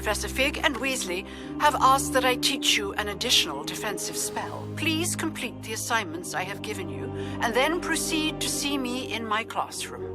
Professor Fig and Weasley have asked that I teach you an additional defensive spell. Please complete the assignments I have given you, and then proceed to see me in my classroom.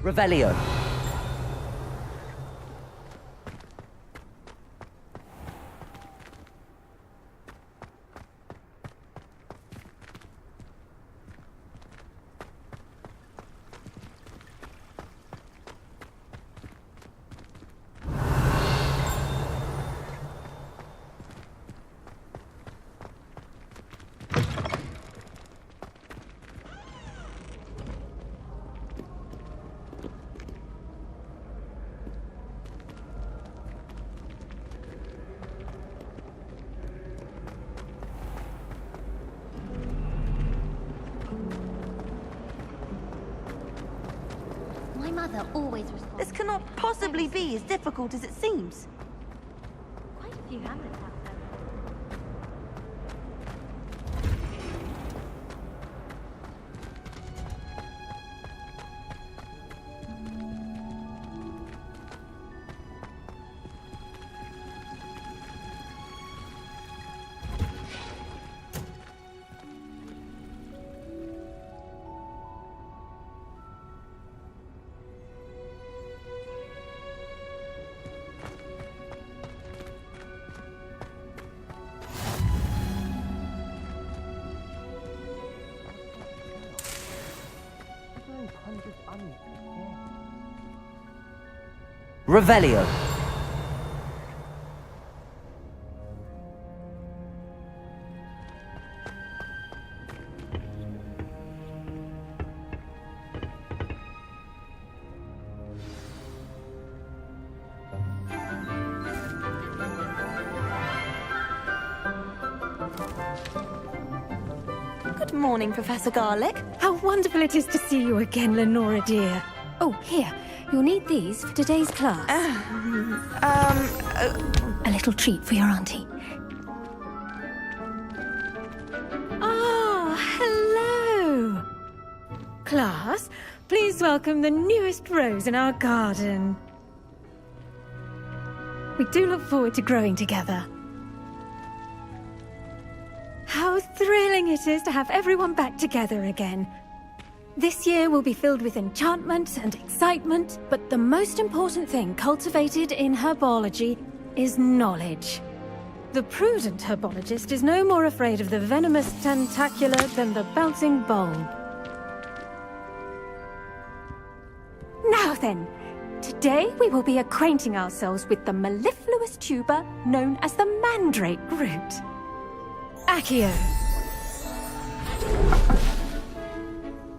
Revelio. Always responds. This cannot possibly be as difficult as it seems. Quite a few hamlets out there. Revelio. Good morning, Professor Garlic. How wonderful it is to see you again, Lenora dear. Oh, here. You'll need these for today's class. A little treat for your auntie. Ah, hello. Class, please welcome the newest rose in our garden. We do look forward to growing together. How thrilling it is to have everyone back together again. This year will be filled with enchantment and excitement, but the most important thing cultivated in herbology is knowledge. The prudent herbologist is no more afraid of the venomous tentacular than the bouncing bulb. Now then, today we will be acquainting ourselves with the mellifluous tuber known as the mandrake root. Accio.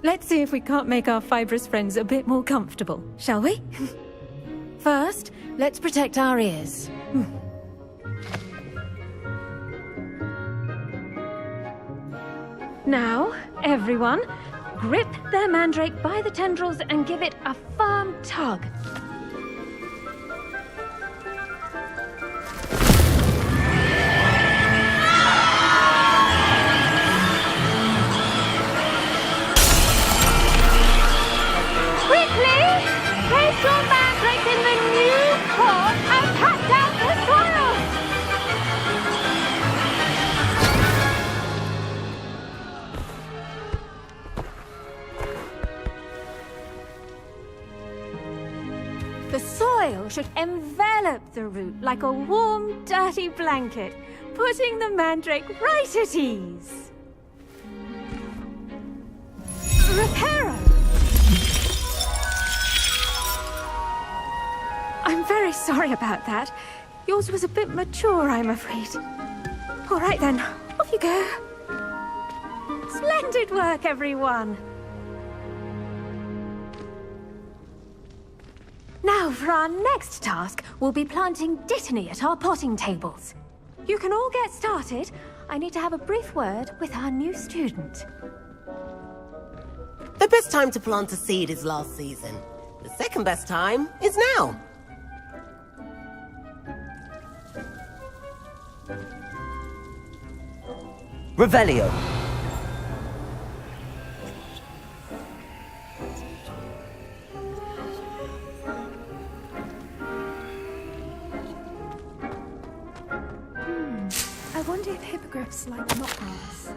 Let's see if we can't make our fibrous friends a bit more comfortable, shall we? First, let's protect our ears. Now, everyone, grip their mandrake by the tendrils and give it a firm tug. Quickly! Place your mandrake in the new pot and pat down the soil! The soil should envelop the root like a warm, dirty blanket, putting the mandrake right at ease. Reparo! I'm very sorry about that. Yours was a bit mature, I'm afraid. All right then, off you go. Splendid work, everyone. Now, for our next task, we'll be planting dittany at our potting tables. You can all get started. I need to have a brief word with our new student. The best time to plant a seed is last season. The second best time is now. Revelio. I wonder if hippogriffs like knockouts.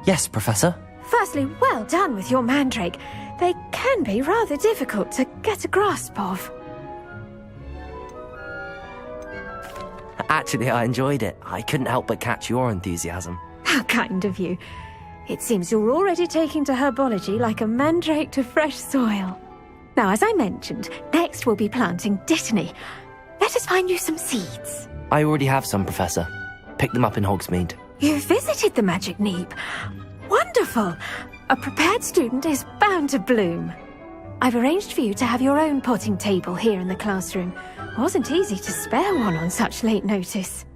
Yes, Professor. Firstly, well done with your mandrake. They can be rather difficult to get a grasp of. Actually, I enjoyed it. I couldn't help but catch your enthusiasm. How kind of you. It seems you're already taking to herbology like a mandrake to fresh soil. Now, as I mentioned, next we'll be planting dittany. Let us find you some seeds. I already have some, Professor. Picked them up in Hogsmeade. You visited the Magic Neep. Wonderful! A prepared student is bound to bloom. I've arranged for you to have your own potting table here in the classroom. Wasn't easy to spare one on such late notice.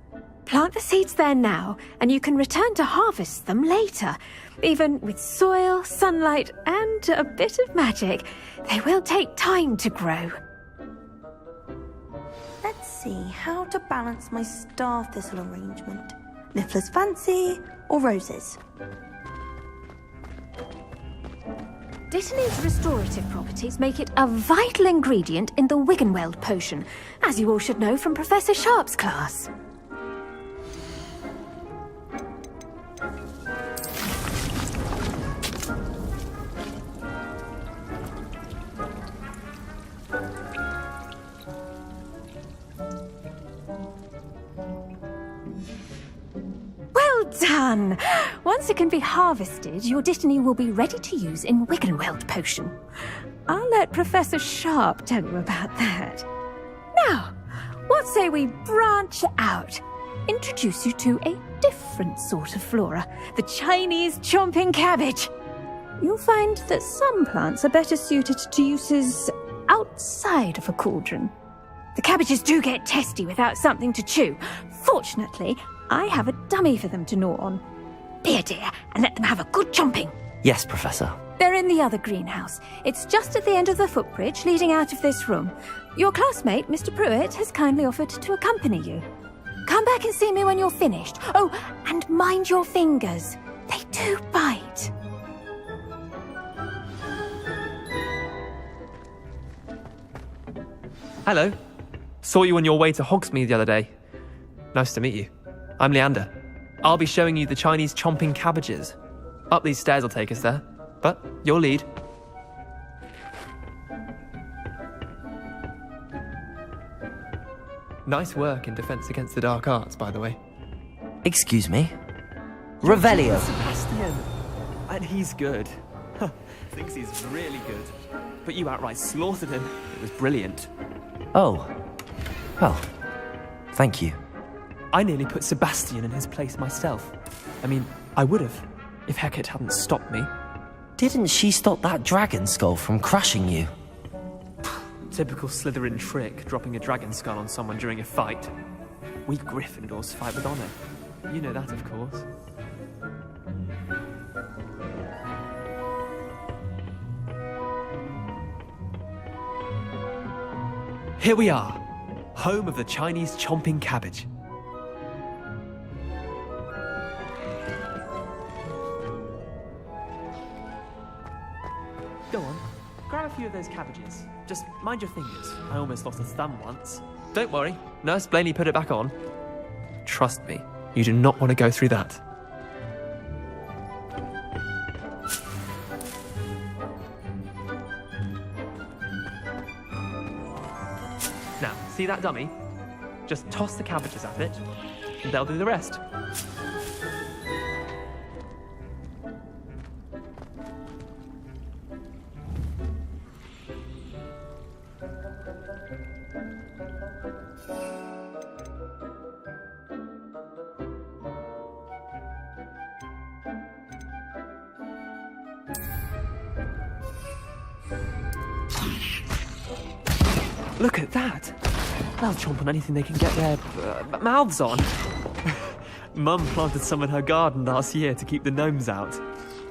Plant the seeds there now, and you can return to harvest them later. Even with soil, sunlight, and a bit of magic, they will take time to grow. Let's see how to balance my star thistle arrangement. Niffler's Fancy or roses? Dittany's restorative properties make it a vital ingredient in the Wiggenweld potion, as you all should know from Professor Sharp's class. Well done! Once it can be harvested, your dittany will be ready to use in Wiggenweld potion. I'll let Professor Sharp tell you about that. Now, what say we branch out? Introduce you to a different sort of flora, the Chinese chomping cabbage. You'll find that some plants are better suited to uses outside of a cauldron. The cabbages do get testy without something to chew. Fortunately, I have a dummy for them to gnaw on. Be a dear and let them have a good chomping. Yes, Professor. They're in the other greenhouse. It's just at the end of the footbridge leading out of this room. Your classmate, Mr. Pruitt, has kindly offered to accompany you. Come back and see me when you're finished. Oh, and mind your fingers. They do bite. Hello. Saw you on your way to Hogsmeade the other day. Nice to meet you. I'm Leander. I'll be showing you the Chinese chomping cabbages. Up these stairs will take us there, but your lead. Nice work in Defense Against the Dark Arts, by the way. Excuse me? Revelio. Sebastian! And he's good. Thinks he's really good. But you outright slaughtered him. It was brilliant. Oh. Well, thank you. I nearly put Sebastian in his place myself. I mean, I would have, if Hecate hadn't stopped me. Didn't she stop that dragon skull from crushing you? Typical Slytherin trick, dropping a dragon skull on someone during a fight. We Gryffindors fight with honor. You know that, of course. Here we are, home of the Chinese chomping cabbage. Go on, grab a few of those cabbages. Just mind your fingers. I almost lost a thumb once. Don't worry, Nurse Blaney put it back on. Trust me, you do not want to go through that. Now, see that dummy? Just toss the cabbages at it, and they'll do the rest. Look at that! They'll chomp on anything they can get their mouths on. Mum planted some in her garden last year to keep the gnomes out.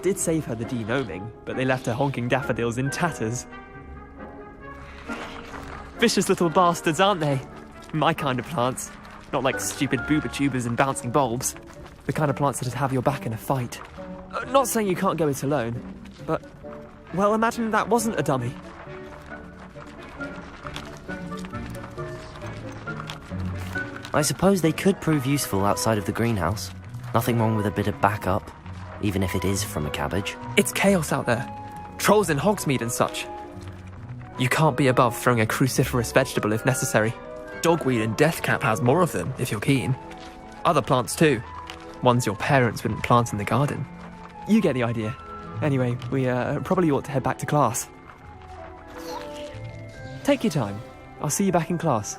Did save her the de-gnoming, but they left her honking daffodils in tatters. Vicious little bastards, aren't they? My kind of plants. Not like stupid booba tubers and bouncing bulbs. The kind of plants that'd have your back in a fight. Not saying you can't go it alone, but... well, imagine that wasn't a dummy. I suppose they could prove useful outside of the greenhouse. Nothing wrong with a bit of backup, even if it is from a cabbage. It's chaos out there. Trolls in Hogsmeade and such. You can't be above throwing a cruciferous vegetable if necessary. Dogweed and deathcap has more of them, if you're keen. Other plants too. Ones your parents wouldn't plant in the garden. You get the idea. Anyway, we probably ought to head back to class. Take your time. I'll see you back in class.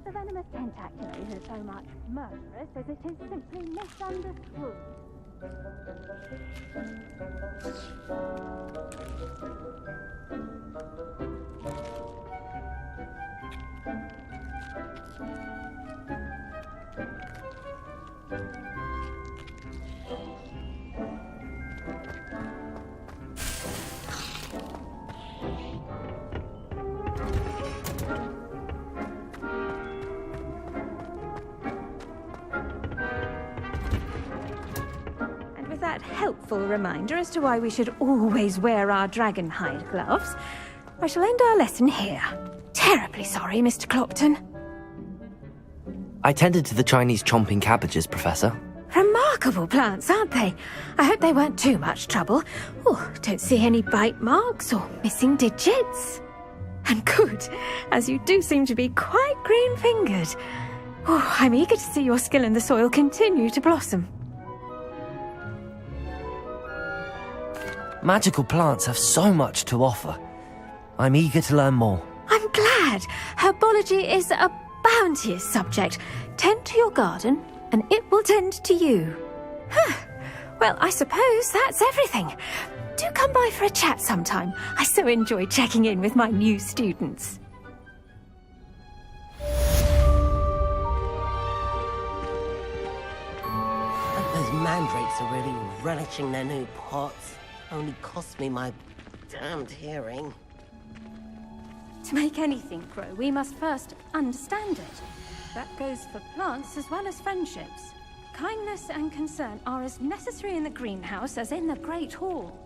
The venomous tentacula isn't so much murderous as it is simply misunderstood. That helpful reminder as to why we should always wear our dragon hide gloves, I shall end our lesson here. Terribly sorry, Mr. Clopton. I tended to the Chinese chomping cabbages, Professor. Remarkable plants, aren't they? I hope they weren't too much trouble. Oh, don't see any bite marks or missing digits. And good, as you do seem to be quite green-fingered. Oh, I'm eager to see your skill in the soil continue to blossom. Magical plants have so much to offer. I'm eager to learn more. I'm glad. Herbology is a bounteous subject. Tend to your garden, and it will tend to you. Well, Well, I suppose that's everything. Do come by for a chat sometime. I so enjoy checking in with my new students. Those mandrakes are really relishing their new pots. Only cost me my damned hearing. To make anything grow, we must first understand it. That goes for plants as well as friendships. Kindness and concern are as necessary in the greenhouse as in the Great Hall.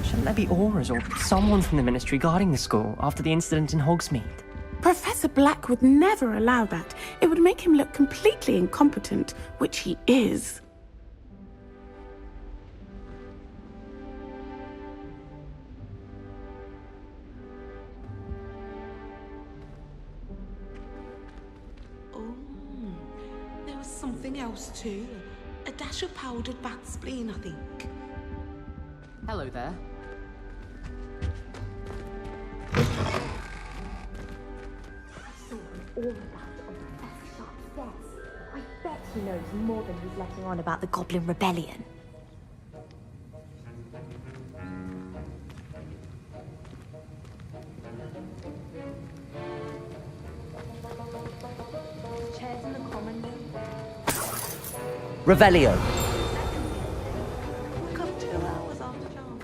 Shouldn't there be auras or someone from the ministry guarding the school after the incident in Hogsmeade? Professor Black would never allow that. It would make him look completely incompetent, which he is. Oh, there was something else too. A dash of powdered bat spleen, I think. Hello there. All of that on Professor Sharp's desk. I bet he knows more than he's letting on about the Goblin Rebellion. Chairs in the common room. Revelio. Look up 2 hours after jump.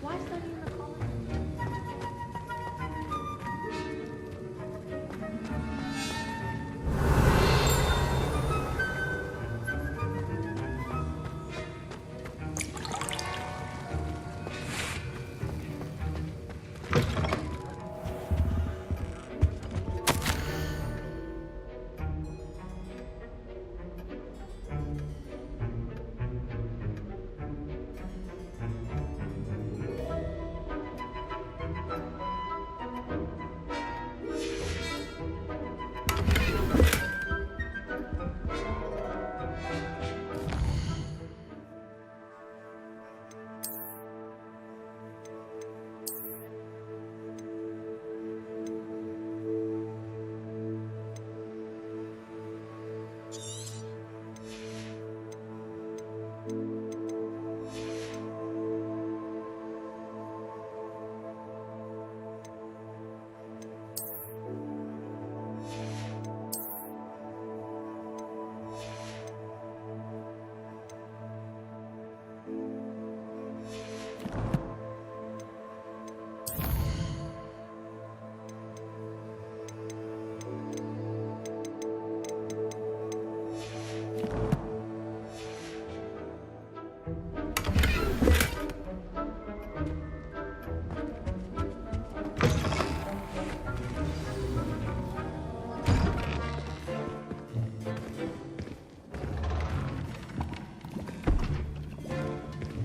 Why study in the common room?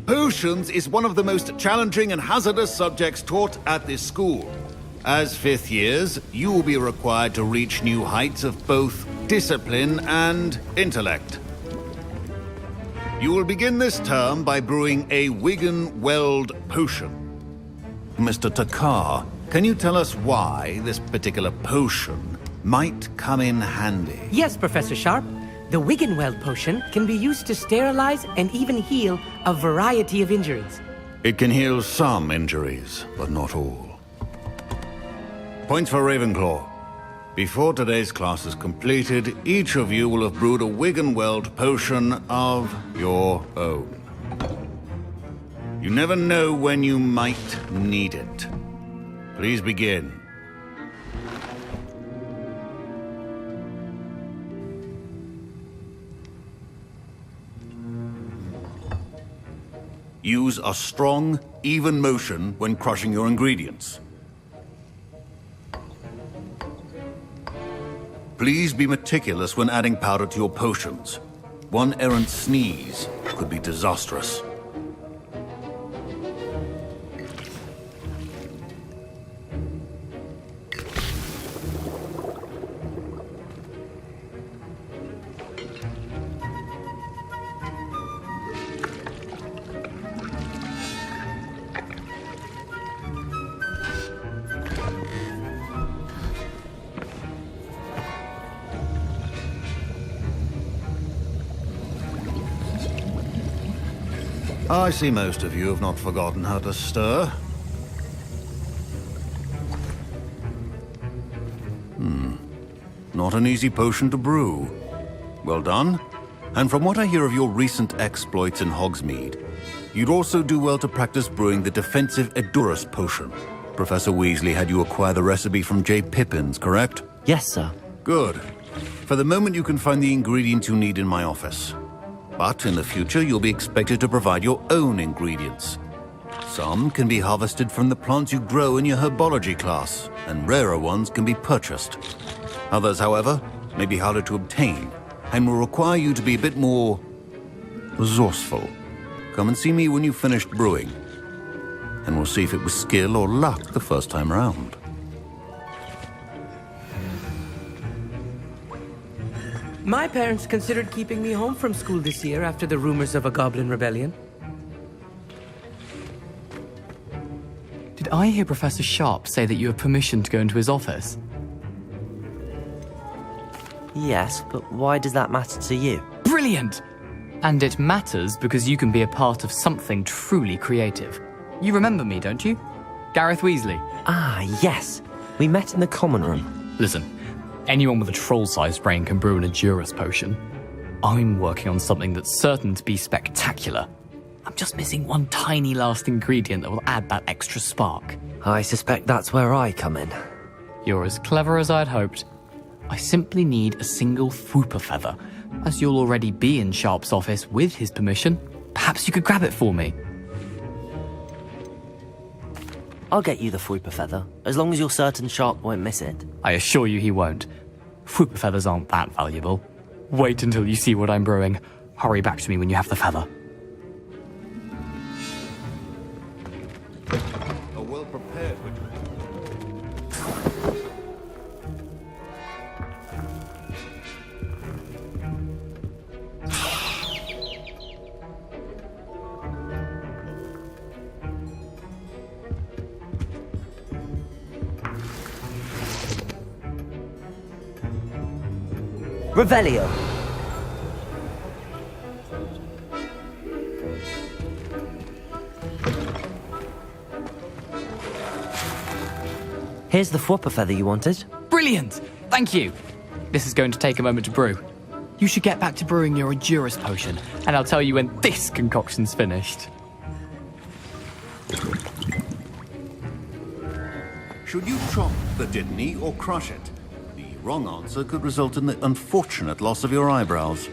Potions is one of the most challenging and hazardous subjects taught at this school. As 5th years, you will be required to reach new heights of both discipline and intellect. You will begin this term by brewing a Wigan-Weld potion. Mr. Takar, can you tell us why this particular potion might come in handy? Yes, Professor Sharp. The Wigan-Weld potion can be used to sterilize and even heal a variety of injuries. It can heal some injuries, but not all. Points for Ravenclaw. Before today's class is completed, each of you will have brewed a Wigan-Weld potion of your own. You never know when you might need it. Please begin. Use a strong, even motion when crushing your ingredients. Please be meticulous when adding powder to your potions. One errant sneeze could be disastrous. I see most of you have not forgotten how to stir. Not an easy potion to brew. Well done. And from what I hear of your recent exploits in Hogsmeade, you'd also do well to practice brewing the defensive Edurus potion. Professor Weasley had you acquire the recipe from J. Pippins, correct? Yes, sir. Good. For the moment, you can find the ingredients you need in my office. But in the future, you'll be expected to provide your own ingredients. Some can be harvested from the plants you grow in your herbology class, and rarer ones can be purchased. Others, however, may be harder to obtain, and will require you to be a bit more resourceful. Come and see me when you've finished brewing, and we'll see if it was skill or luck the first time round. My parents considered keeping me home from school this year after the rumors of a goblin rebellion. Did I hear Professor Sharp say that you have permission to go into his office? Yes, but why does that matter to you? Brilliant! And it matters because you can be a part of something truly creative. You remember me, don't you? Gareth Weasley. Ah, yes. We met in the common room. Listen, anyone with a troll-sized brain can brew an Edurus potion. I'm working on something that's certain to be spectacular. I'm just missing one tiny last ingredient that will add that extra spark. I suspect that's where I come in. You're as clever as I'd hoped. I simply need a single Fwooper feather. As you'll already be in Sharp's office with his permission, perhaps you could grab it for me. I'll get you the Fwooper feather, as long as you're certain Sharp won't miss it. I assure you he won't. Fwooper feathers aren't that valuable. Wait until you see what I'm brewing. Hurry back to me when you have the feather. A well-prepared witch. Revelio. Here's the Fwooper feather you wanted. Brilliant! Thank you! This is going to take a moment to brew. You should get back to brewing your Edurus potion, and I'll tell you when this concoction's finished. Should you chop the Dittany or crush it? The wrong answer could result in the unfortunate loss of your eyebrows.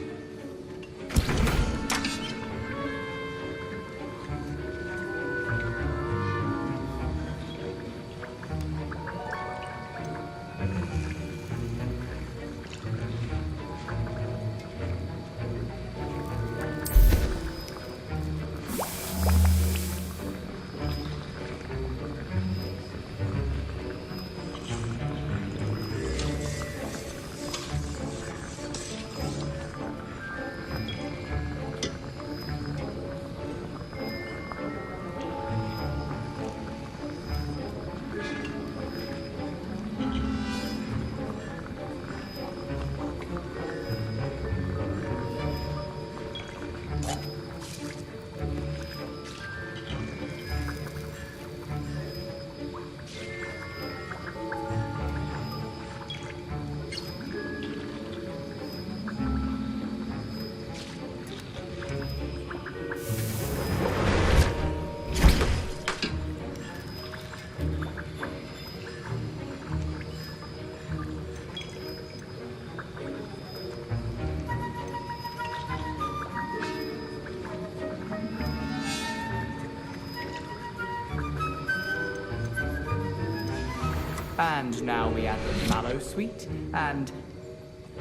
And now we add the mallow sweet, and...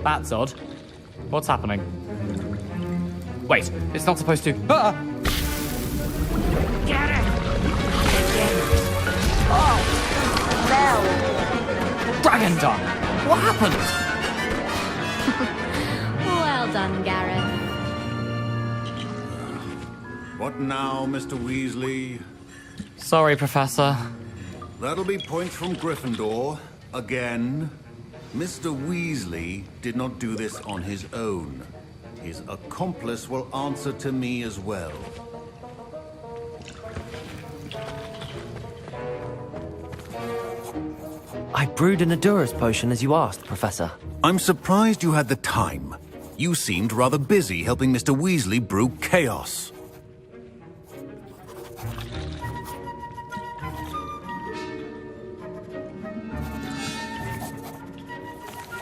That's odd. What's happening? Wait, it's not supposed to... Ah! Get it! Oh! Dragon Dog! What happened? Well done, Gareth. What now, Mr. Weasley? Sorry, Professor. That'll be points from Gryffindor. Again. Mr. Weasley did not do this on his own. His accomplice will answer to me as well. I brewed an Adurus potion as you asked, Professor. I'm surprised you had the time. You seemed rather busy helping Mr. Weasley brew chaos.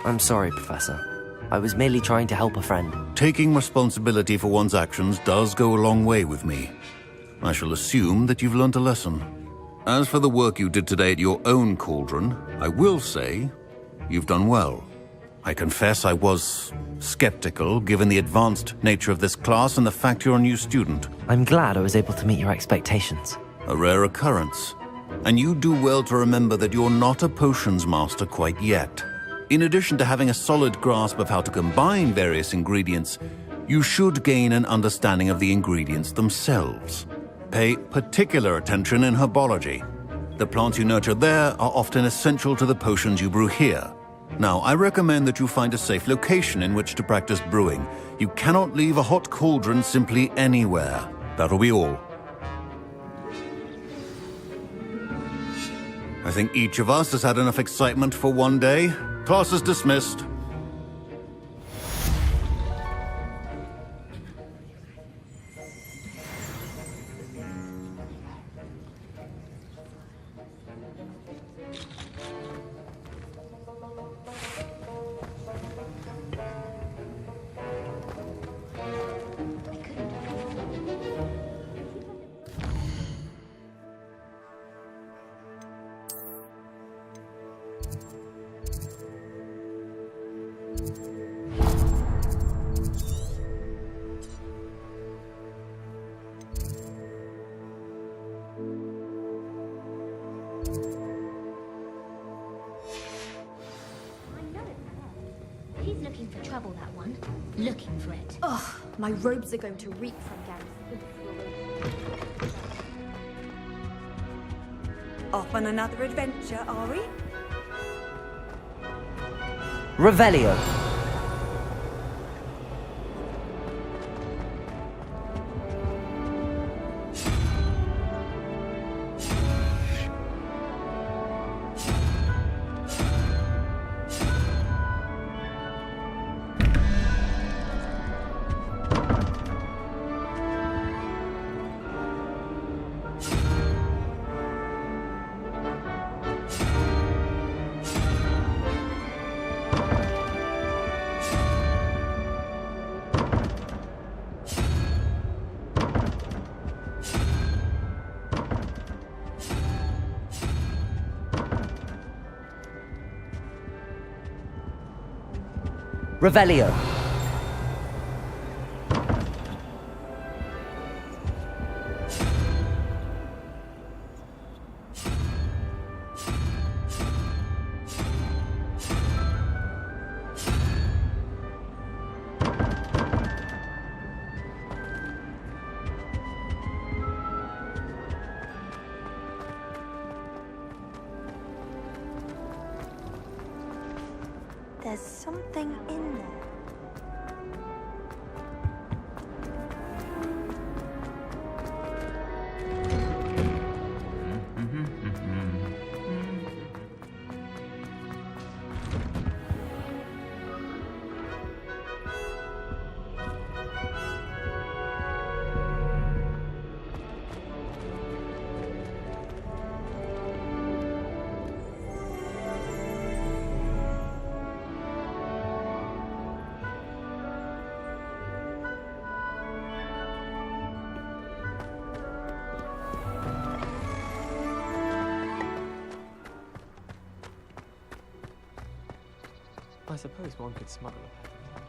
I'm sorry, Professor. I was merely trying to help a friend. Taking responsibility for one's actions does go a long way with me. I shall assume that you've learnt a lesson. As for the work you did today at your own cauldron, I will say you've done well. I confess I was skeptical, given the advanced nature of this class and the fact you're a new student. I'm glad I was able to meet your expectations. A rare occurrence. And you do well to remember that you're not a potions master quite yet. In addition to having a solid grasp of how to combine various ingredients, you should gain an understanding of the ingredients themselves. Pay particular attention in herbology. The plants you nurture there are often essential to the potions you brew here. Now, I recommend that you find a safe location in which to practice brewing. You cannot leave a hot cauldron simply anywhere. That'll be all. I think each of us has had enough excitement for one day. Class is dismissed. He's looking for trouble, that one. Looking for it. Ugh, my robes are going to reek from Gary's influence. Off on another adventure, are we? Revelio. Revelio. There's something in there. I suppose one could smuggle a packet.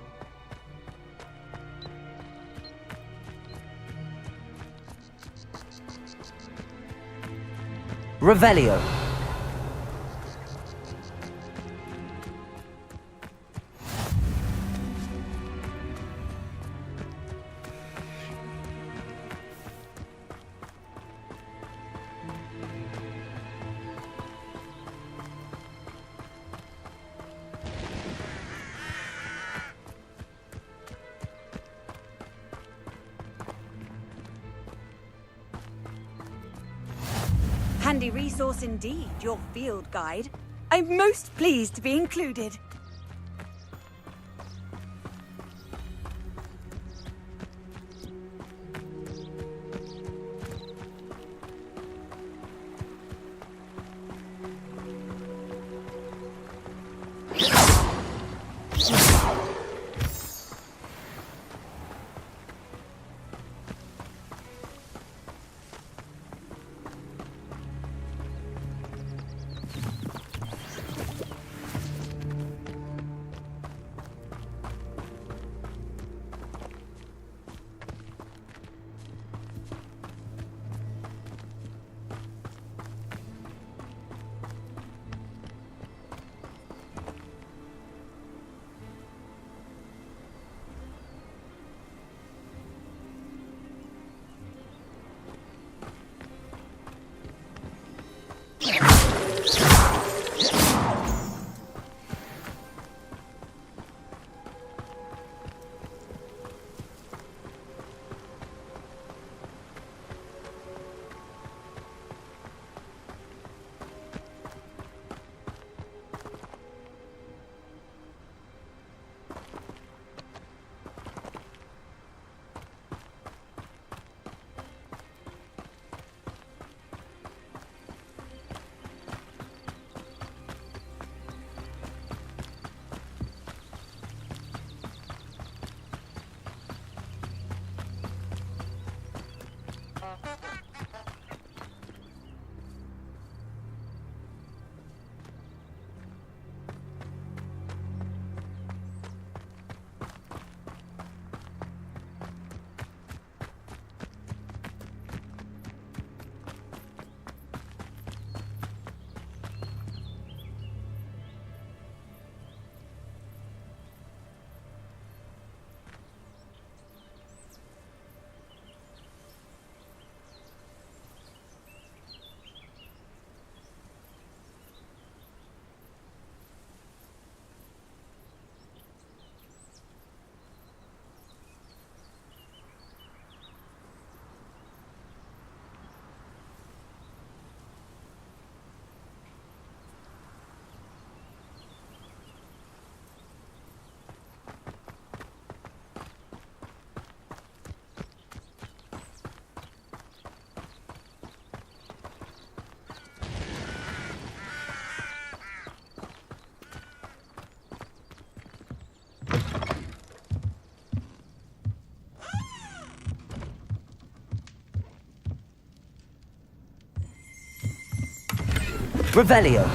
Revelio. Handy resource indeed, your field guide. I'm most pleased to be included. Revelio.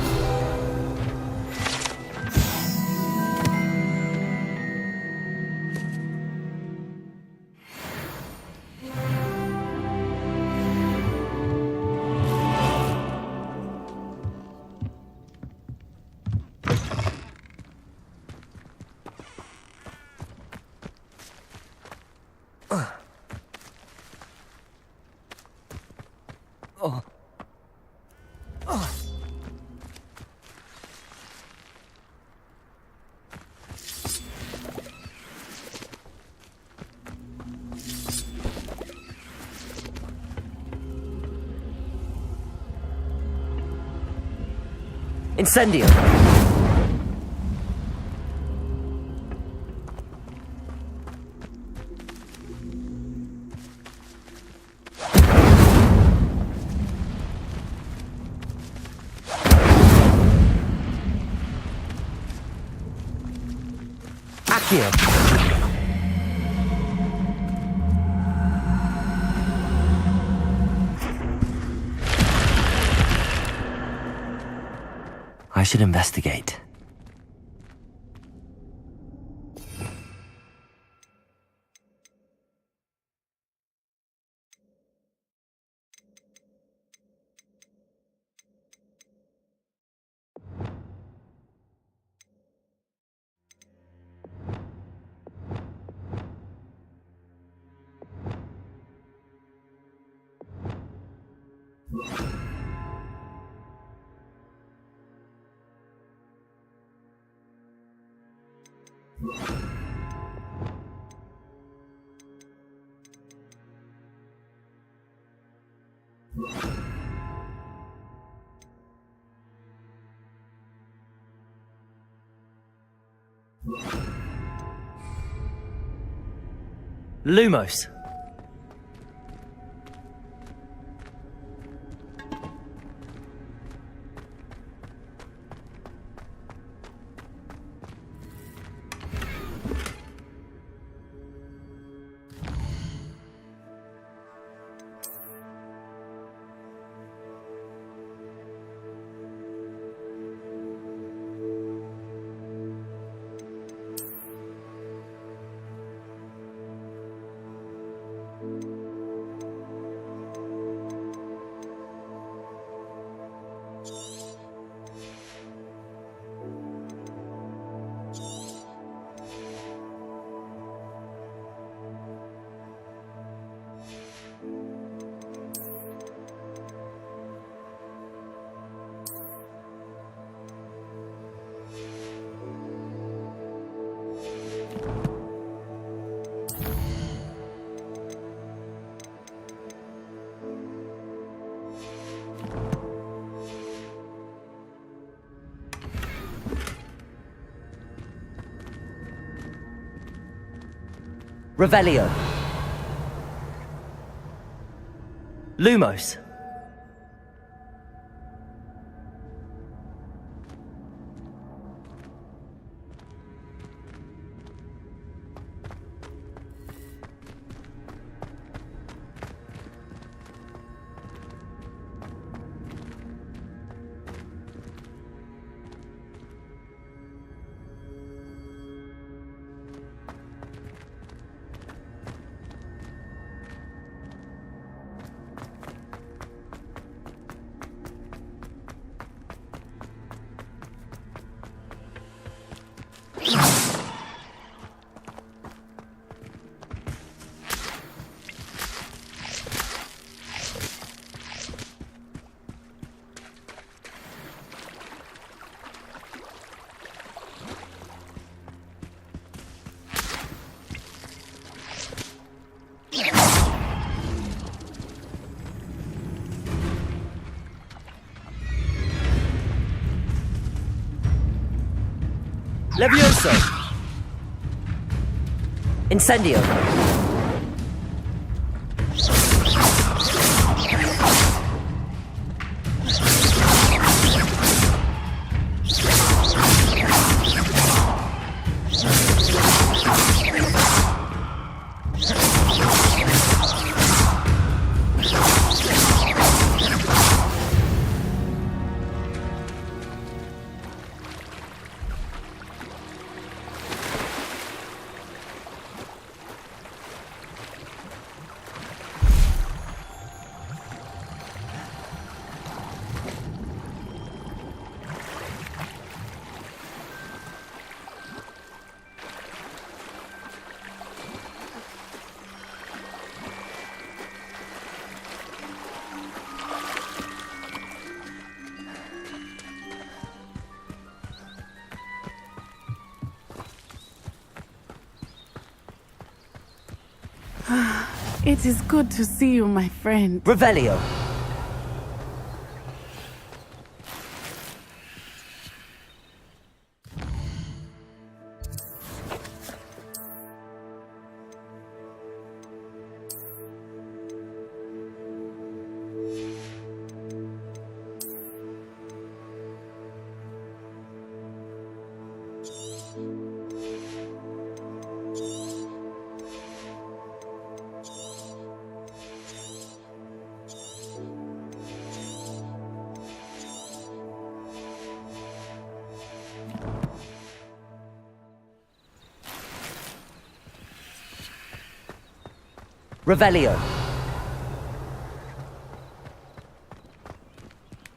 Incendio. Accio. I should investigate. Lumos. Revelio. Lumos. Levioso. Incendio. It is good to see you, my friend. Revelio. Revelio.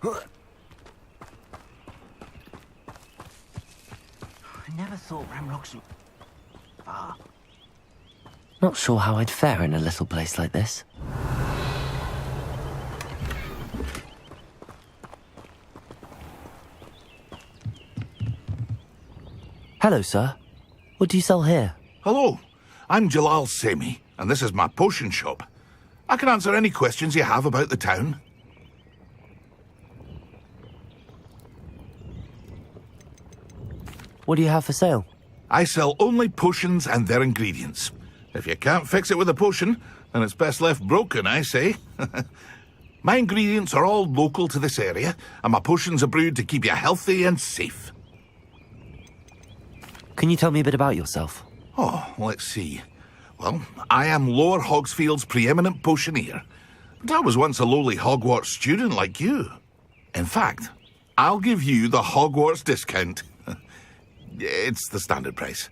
I never thought Ramrock's far. Not sure how I'd fare in a little place like this. Hello, sir. What do you sell here? Hello, I'm Jalal Semi, and this is my potion shop. I can answer any questions you have about the town. What do you have for sale? I sell only potions and their ingredients. If you can't fix it with a potion, then it's best left broken, I say. My ingredients are all local to this area, and my potions are brewed to keep you healthy and safe. Can you tell me a bit about yourself? Oh, let's see. Well, I am Lower Hogsfield's preeminent potioneer. But I was once a lowly Hogwarts student like you. In fact, I'll give you the Hogwarts discount. It's the standard price.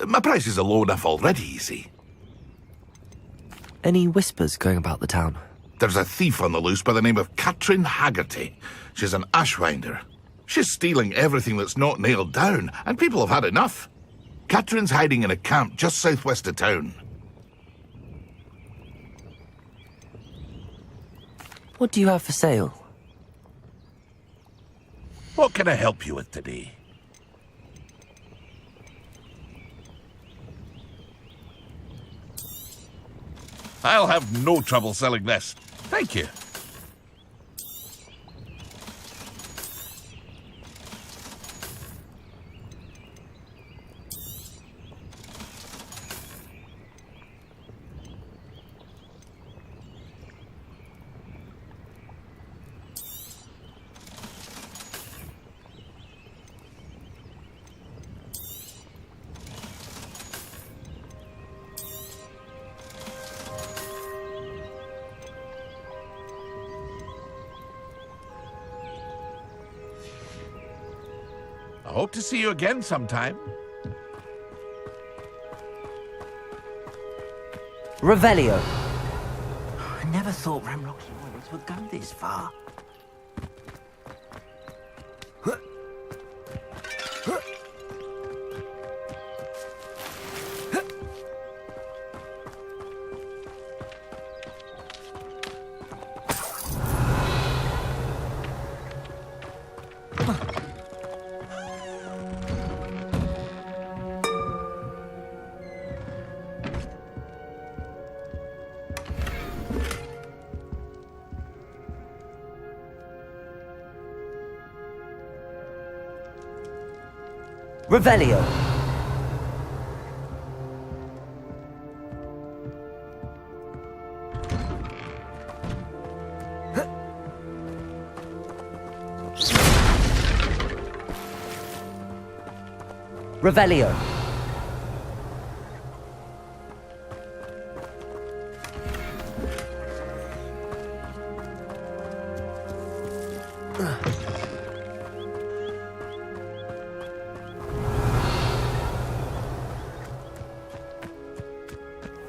My prices are low enough already, you see. Any whispers going about the town? There's a thief on the loose by the name of Katrin Haggerty. She's an ashwinder. She's stealing everything that's not nailed down, and people have had enough. Katrin's hiding in a camp just southwest of town. What do you have for sale? What can I help you with today? I'll have no trouble selling this. Thank you. I hope to see you again sometime. Revelio. I never thought Ramrock's lawyers would go this far. Revelio. Revelio.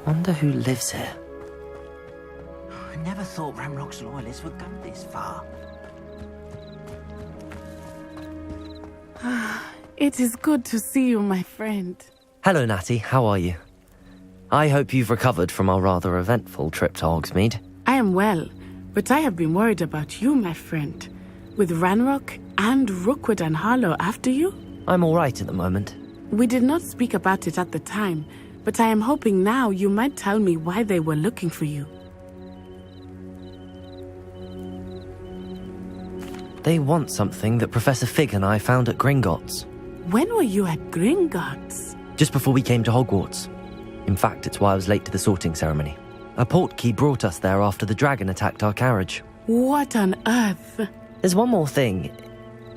Wonder who lives here. I never thought Ramrock's loyalists would go this far. It is good to see you, my friend. Hello, Natty. How are you? I hope you've recovered from our rather eventful trip to Hogsmeade. I am well, but I have been worried about you, my friend. With Ranrock and Rookwood and Harlow after you? I'm all right at the moment. We did not speak about it at the time, but I am hoping now you might tell me why they were looking for you. They want something that Professor Fig and I found at Gringotts. When were you at Gringotts? Just before we came to Hogwarts. In fact, it's why I was late to the sorting ceremony. A portkey brought us there after the dragon attacked our carriage. What on earth? There's one more thing.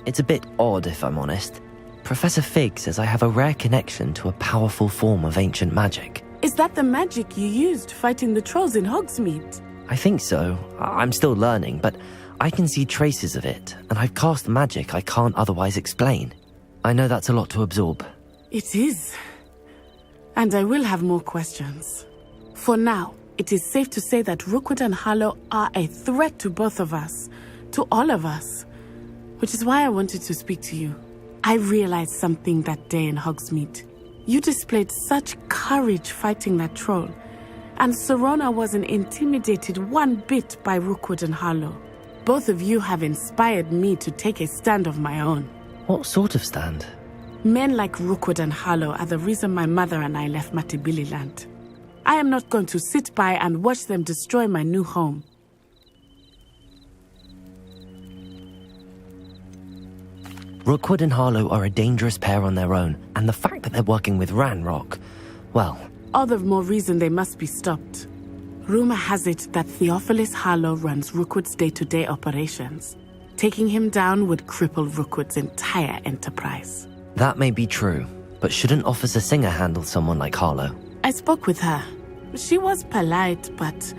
It's a bit odd, if I'm honest. Professor Fig says I have a rare connection to a powerful form of ancient magic. Is that the magic you used fighting the trolls in Hogsmeade? I think so. I'm still learning, but I can see traces of it, and I've cast magic I can't otherwise explain. I know that's a lot to absorb. It is. And I will have more questions. For now, it is safe to say that Rookwood and Harlow are a threat to both of us, to all of us, which is why I wanted to speak to you. I realized something that day in Hogsmeade. You displayed such courage fighting that troll, and Serona wasn't intimidated one bit by Rookwood and Harlow. Both of you have inspired me to take a stand of my own. What sort of stand? Men like Rookwood and Harlow are the reason my mother and I left Matibili land. I am not going to sit by and watch them destroy my new home. Rookwood and Harlow are a dangerous pair on their own, and the fact that they're working with Ranrock, well... all the more reason they must be stopped. Rumor has it that Theophilus Harlow runs Rookwood's day-to-day operations. Taking him down would cripple Rookwood's entire enterprise. That may be true, but shouldn't Officer Singer handle someone like Harlow? I spoke with her. She was polite, but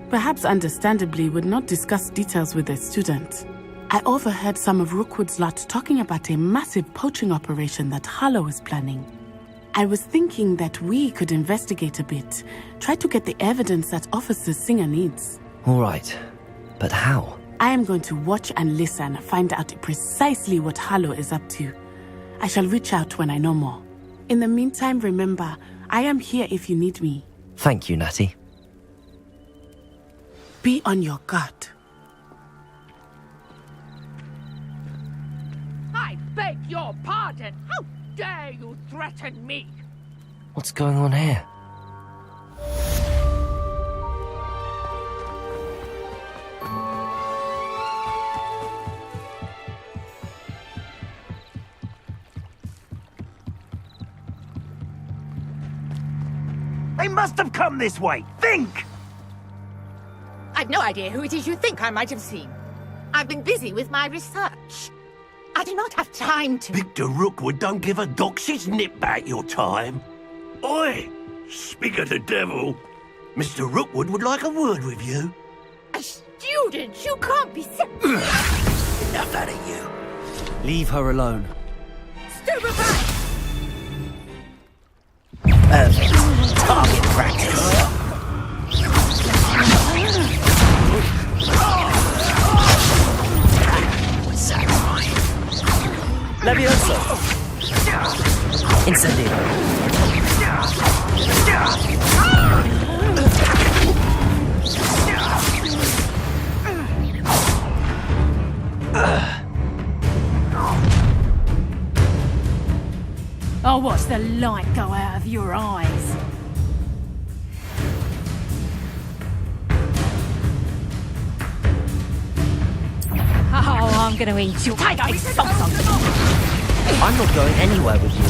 perhaps understandably would not discuss details with a student. I overheard some of Rookwood's lot talking about a massive poaching operation that Harlow is planning. I was thinking that we could investigate a bit, try to get the evidence that Officer Singer needs. All right, but how? I am going to watch and listen, find out precisely what Harlow is up to. I shall reach out when I know more. In the meantime, remember, I am here if you need me. Thank you, Natty. Be on your guard. I beg your pardon. How dare you threaten me? What's going on here? They must have come this way. Think! I've no idea who it is you think I might have seen. I've been busy with my research. I do not have time to... Victor Rookwood don't give a doxy's nip back your time. Oi! Speak of the devil. Mr. Rookwood would like a word with you. A student? You can't be... Enough out of you. Leave her alone. Stupid back! Target practice. What's that right? Levioso. Incendio. I'll watch the light go out of your eyes. Oh, I'm gonna eat you. Tiger, I'm not going anywhere with you.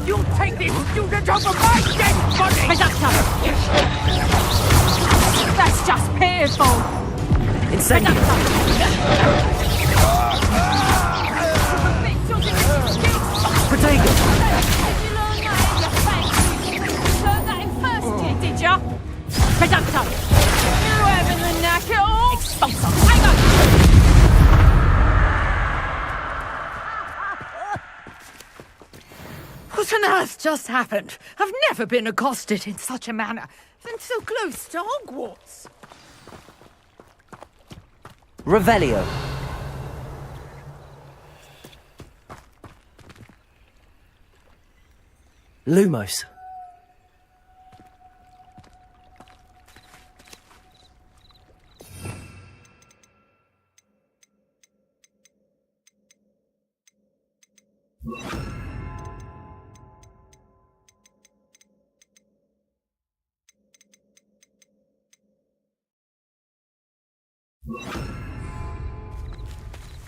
You'll take this student off of my dead body! That's just pitiful. Incendio. Protego. Learned that in first year, did ya? Producto. You having the knack at all? Expulso. Tiger. What on earth just happened? I've never been accosted in such a manner, and so close to Hogwarts. Revelio. Lumos.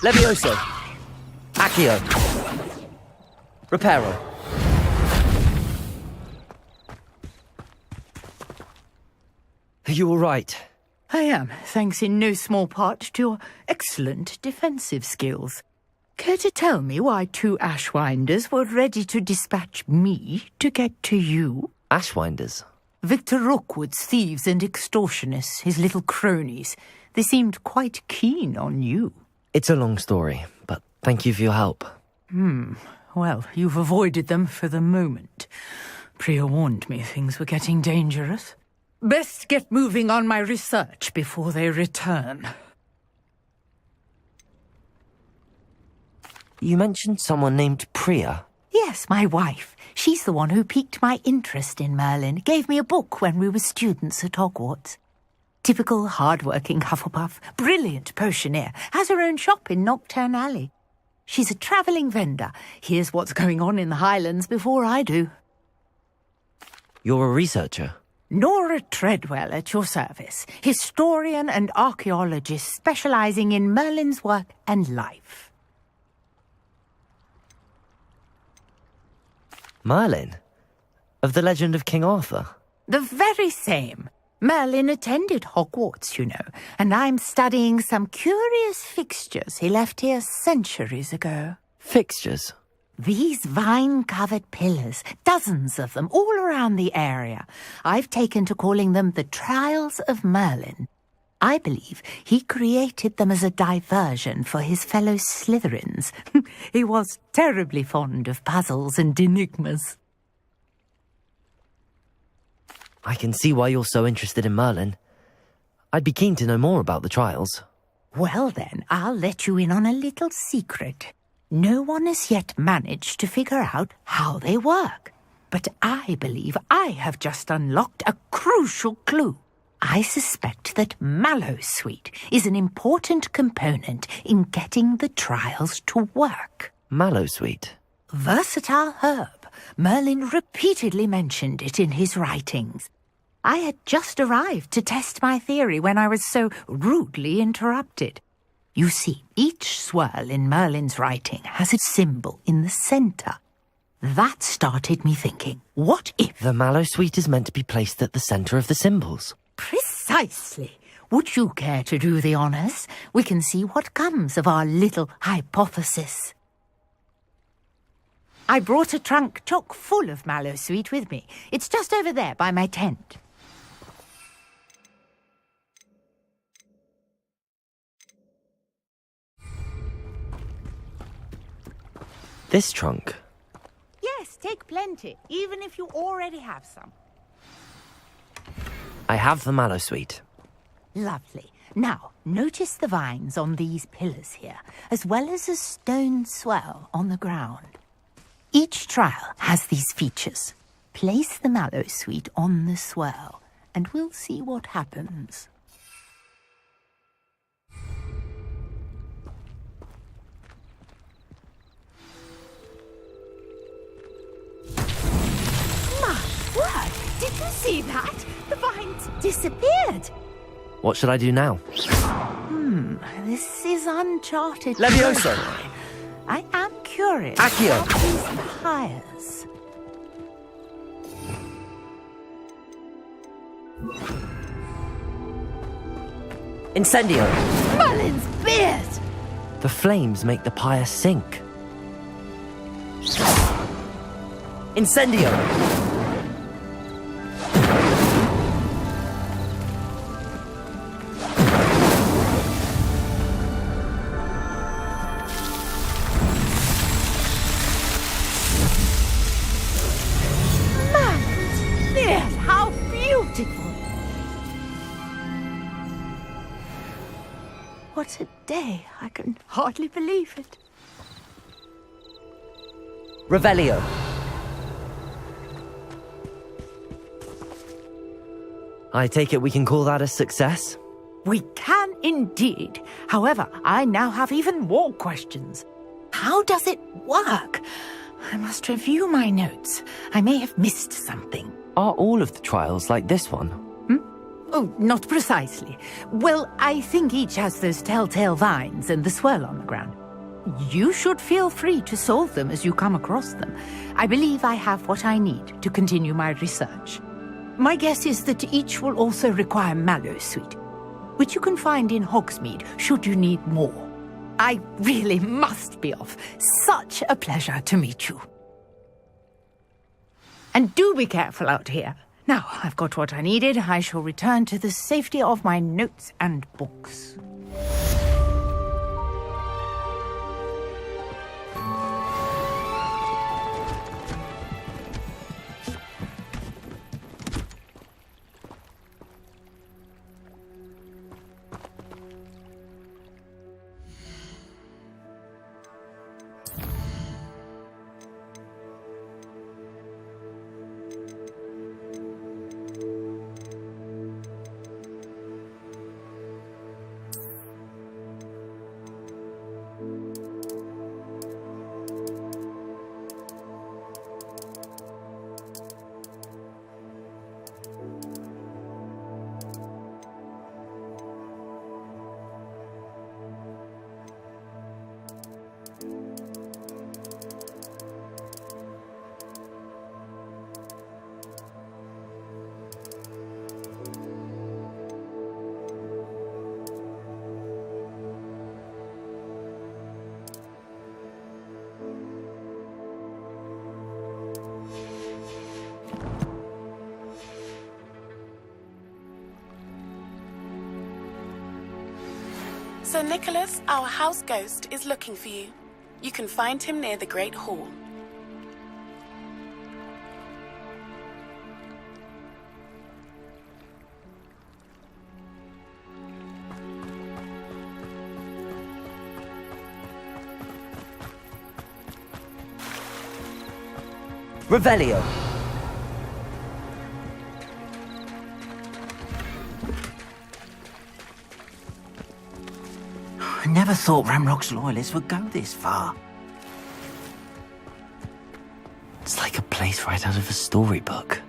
Levioso. Accio. Reparo. Are you all right? I am, thanks in no small part to your excellent defensive skills. Care to tell me why two Ashwinders were ready to dispatch me to get to you? Ashwinders? Victor Rookwood's thieves and extortionists, his little cronies. They seemed quite keen on you. It's a long story, but thank you for your help. Well, you've avoided them for the moment. Priya warned me things were getting dangerous. Best get moving on my research before they return. You mentioned someone named Priya. Yes, my wife. She's the one who piqued my interest in Merlin. Gave me a book when we were students at Hogwarts. Typical hard-working Hufflepuff, brilliant potioneer, has her own shop in Knockturn Alley. She's a travelling vendor. Hears what's going on in the Highlands before I do. You're a researcher? Nora Treadwell at your service. Historian and archaeologist specialising in Merlin's work and life. Merlin? Of the legend of King Arthur? The very same. Merlin attended Hogwarts, you know, and I'm studying some curious fixtures he left here centuries ago. Fixtures? These vine-covered pillars, dozens of them, all around the area. I've taken to calling them the Trials of Merlin. I believe he created them as a diversion for his fellow Slytherins. He was terribly fond of puzzles and enigmas. I can see why you're so interested in Merlin. I'd be keen to know more about the trials. Well then, I'll let you in on a little secret. No one has yet managed to figure out how they work. But I believe I have just unlocked a crucial clue. I suspect that Mallowsweet is an important component in getting the trials to work. Mallowsweet? Versatile herb. Merlin repeatedly mentioned it in his writings. I had just arrived to test my theory when I was so rudely interrupted. You see, each swirl in Merlin's writing has its symbol in the centre. That started me thinking, what if... The Mallowsweet is meant to be placed at the centre of the symbols. Precisely. Would you care to do the honours? We can see what comes of our little hypothesis. I brought a trunk chock full of Mallowsweet with me. It's just over there by my tent. This trunk? Yes, take plenty, even if you already have some. I have the Mallowsweet. Lovely. Now, notice the vines on these pillars here, as well as a stone swell on the ground. Each trial has these features. Place the Mallowsweet on the swell, and we'll see what happens. My word! Did you see that? The vines disappeared. What should I do now? This is uncharted Levioso! territory. I am curious Accio! about these hires. Incendio! Merlin's beard! The flames make the pyre sink. Incendio! Merlin's beard! How beautiful! What a day! I can hardly believe it. Revelio! I take it we can call that a success? We can indeed. However, I now have even more questions. How does it work? I must review my notes. I may have missed something. Are all of the trials like this one? Oh, not precisely. Well, I think each has those telltale vines and the swirl on the ground. You should feel free to solve them as you come across them. I believe I have what I need to continue my research. My guess is that each will also require Mallowsweet, which you can find in Hogsmeade should you need more. I really must be off. Such a pleasure to meet you. And do be careful out here. Now, I've got what I needed. I shall return to the safety of my notes and books. Sir Nicholas, our house ghost, is looking for you. You can find him near the Great Hall. Revelio. I never thought Ramrock's loyalists would go this far. It's like a place right out of a storybook.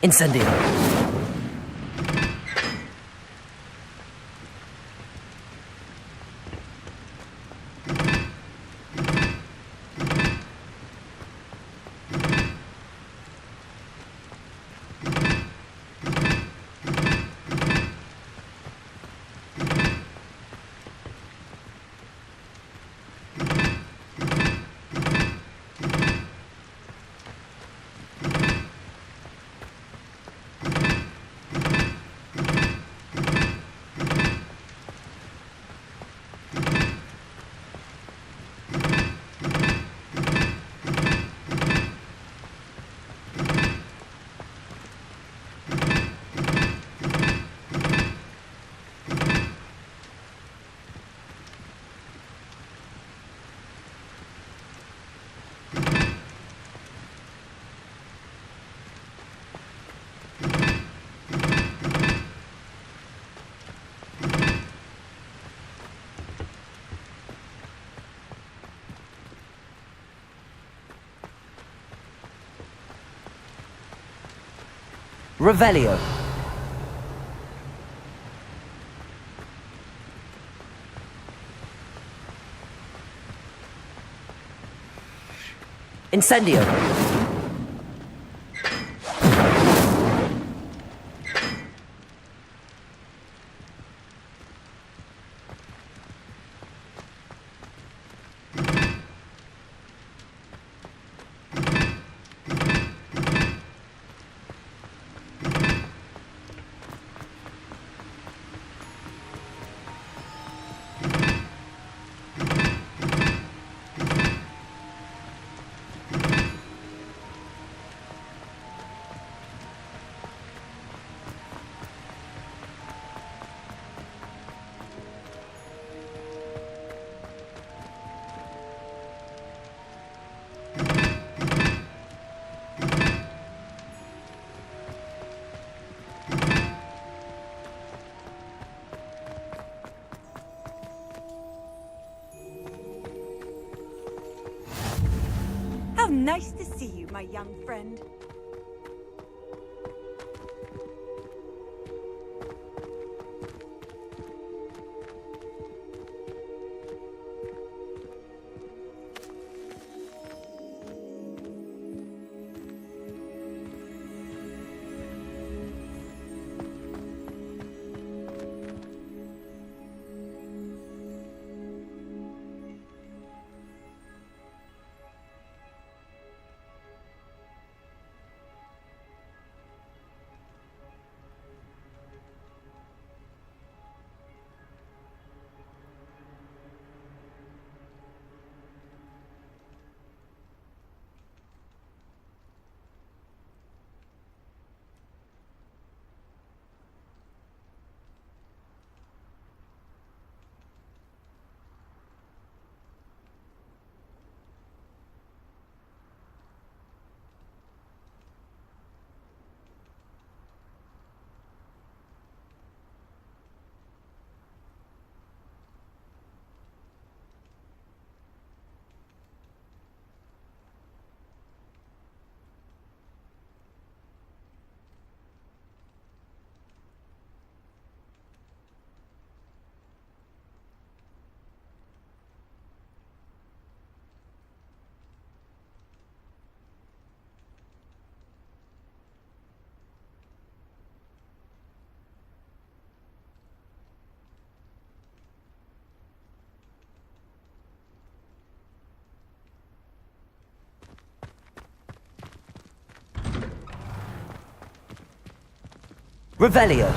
Incendio. Revelio. Incendio. How nice to see you, my young friend. Revelio.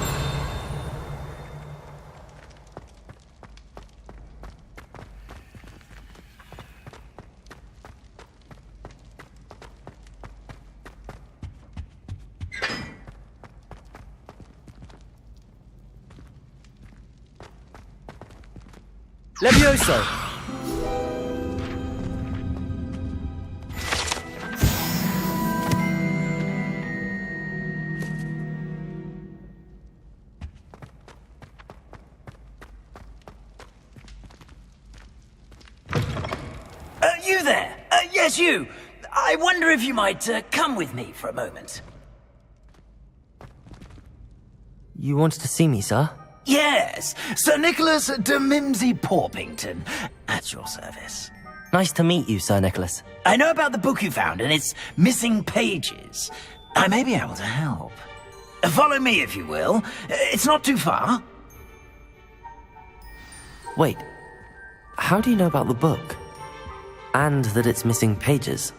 Levioso. You there? Yes, you. I wonder if you might come with me for a moment. You wanted to see me, sir? Yes, Sir Nicholas de Mimsy Porpington, at your service. Nice to meet you, Sir Nicholas. I know about the book you found and its missing pages. I may be able to help. Follow me, if you will. It's not too far. Wait, how do you know about the book? And that it's missing pages?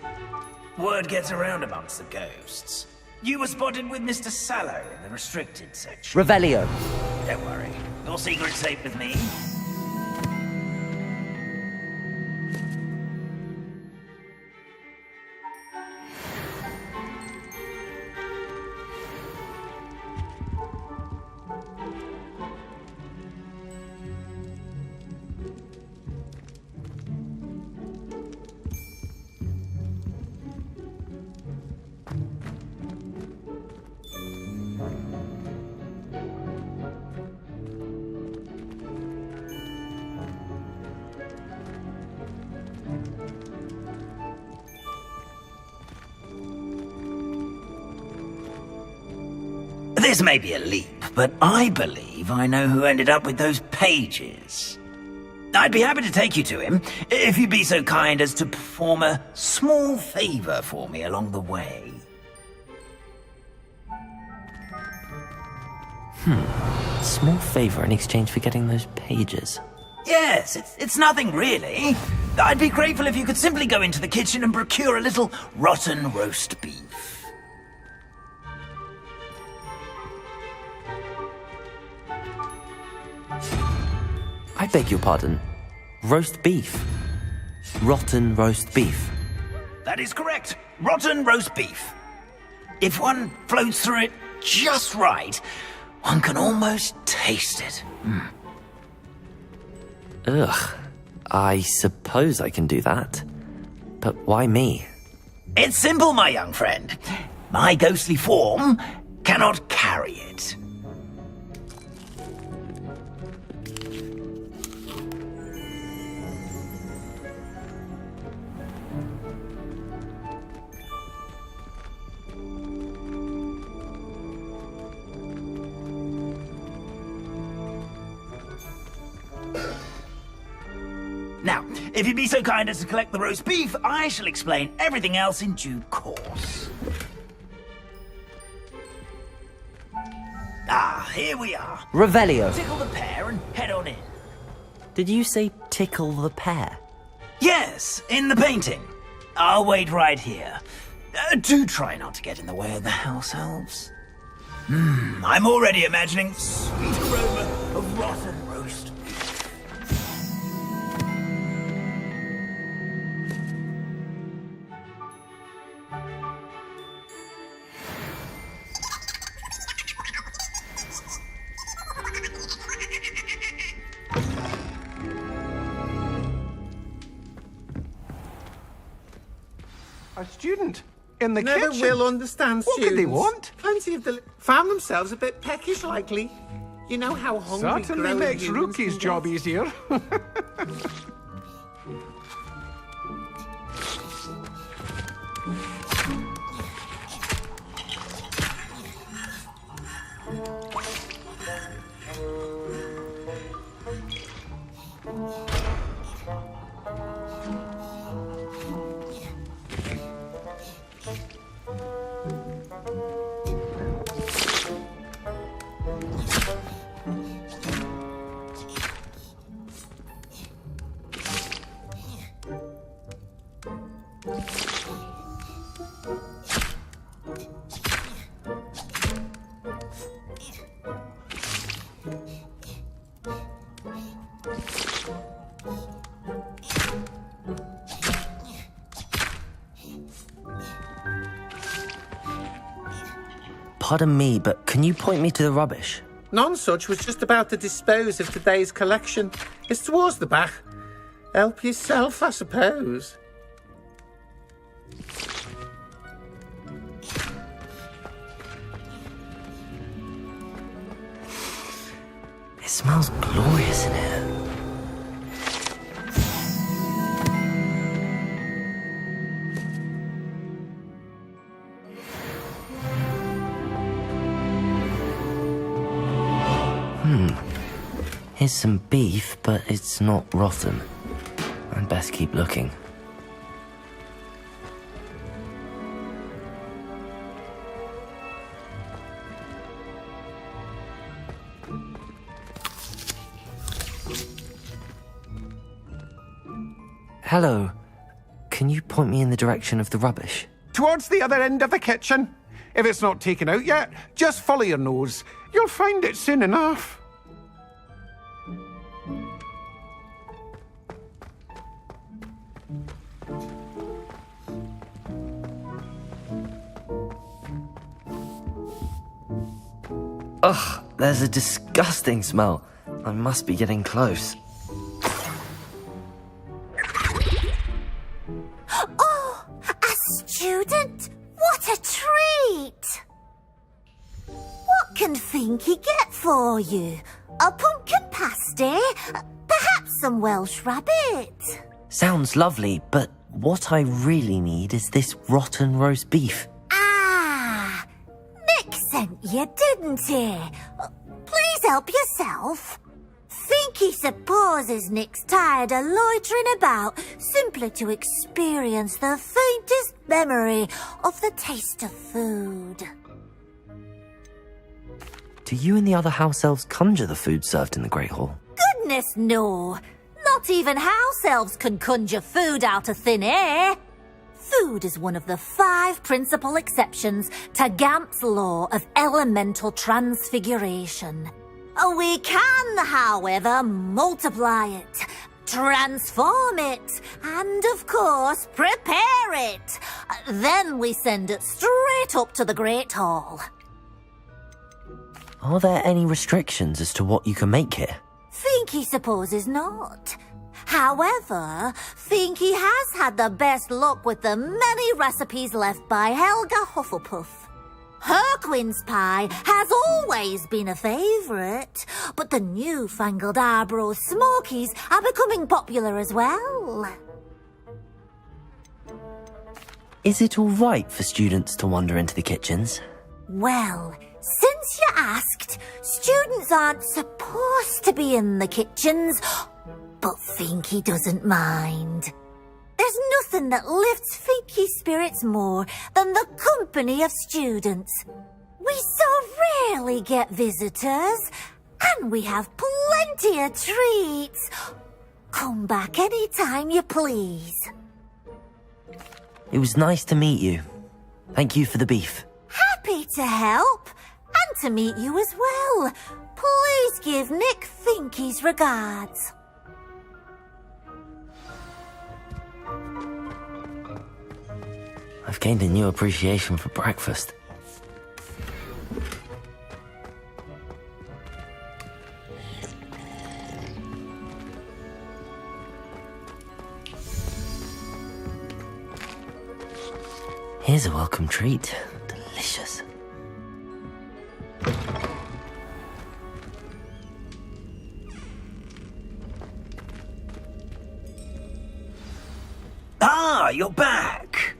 Word gets around amongst the ghosts. You were spotted with Mr. Sallow in the restricted section. Revelio. Don't worry, your secret's safe with me. This may be a leap, but I believe I know who ended up with those pages. I'd be happy to take you to him, if you'd be so kind as to perform a small favor for me along the way. Small favor in exchange for getting those pages. Yes, it's nothing really. I'd be grateful if you could simply go into the kitchen and procure a little rotten roast beef. I beg your pardon. Roast beef. Rotten roast beef. That is correct. Rotten roast beef. If one floats through it just right, one can almost taste it. Ugh. I suppose I can do that. But why me? It's simple, my young friend. My ghostly form cannot carry it. Now, if you'd be so kind as to collect the roast beef, I shall explain everything else in due course. Ah, here we are. Revelio. Tickle the pear and head on in. Did you say tickle the pear? Yes, in the painting. I'll wait right here. Do try not to get in the way of the house elves. I'm already imagining sweet aroma of rotten roast beef. A student in the Never kitchen. will understand What students. could they want? Plenty of found themselves a bit peckish, likely. You know how hungry Certainly growing makes humans Rookie's can job get. easier. Pardon me, but can you point me to the rubbish? Nonsuch was just about to dispose of today's collection. It's towards the back. Help yourself, I suppose. It smells glorious in here. Here's some beef, but it's not rotten. I'd best keep looking. Hello. Can you point me in the direction of the rubbish? Towards the other end of the kitchen. If it's not taken out yet, just follow your nose. You'll find it soon enough. Ugh, there's a disgusting smell. I must be getting close. Oh, a student? What a treat! What can Finky get for you? A pumpkin pasty? Perhaps some Welsh rabbit? Sounds lovely, but what I really need is this rotten roast beef. Ah, Nick sent you, didn't he? Please help yourself. Finky supposes Nick's tired of loitering about simply to experience the faintest memory of the taste of food. Do you and the other house elves conjure the food served in the Great Hall? Goodness, no. Not even house elves can conjure food out of thin air. Food is one of the 5 principal exceptions to Gamp's law of elemental transfiguration. We can, however, multiply it, transform it, and, of course, prepare it. Then we send it straight up to the Great Hall. Are there any restrictions as to what you can make here? Finky supposes not. However, Finky has had the best luck with the many recipes left by Helga Hufflepuff. Her quince pie has always been a favourite, but the newfangled Arbroath Smokies are becoming popular as well. Is it all right for students to wander into the kitchens? Well, since you asked, students aren't supposed to be in the kitchens, but Finky doesn't mind. There's nothing that lifts Finky's spirits more than the company of students. We so rarely get visitors, and we have plenty of treats. Come back any time you please. It was nice to meet you. Thank you for the beef. Happy to help, and to meet you as well. Please give Nick Finky's regards. I've gained a new appreciation for breakfast. Here's a welcome treat. Delicious. Ah, you're back.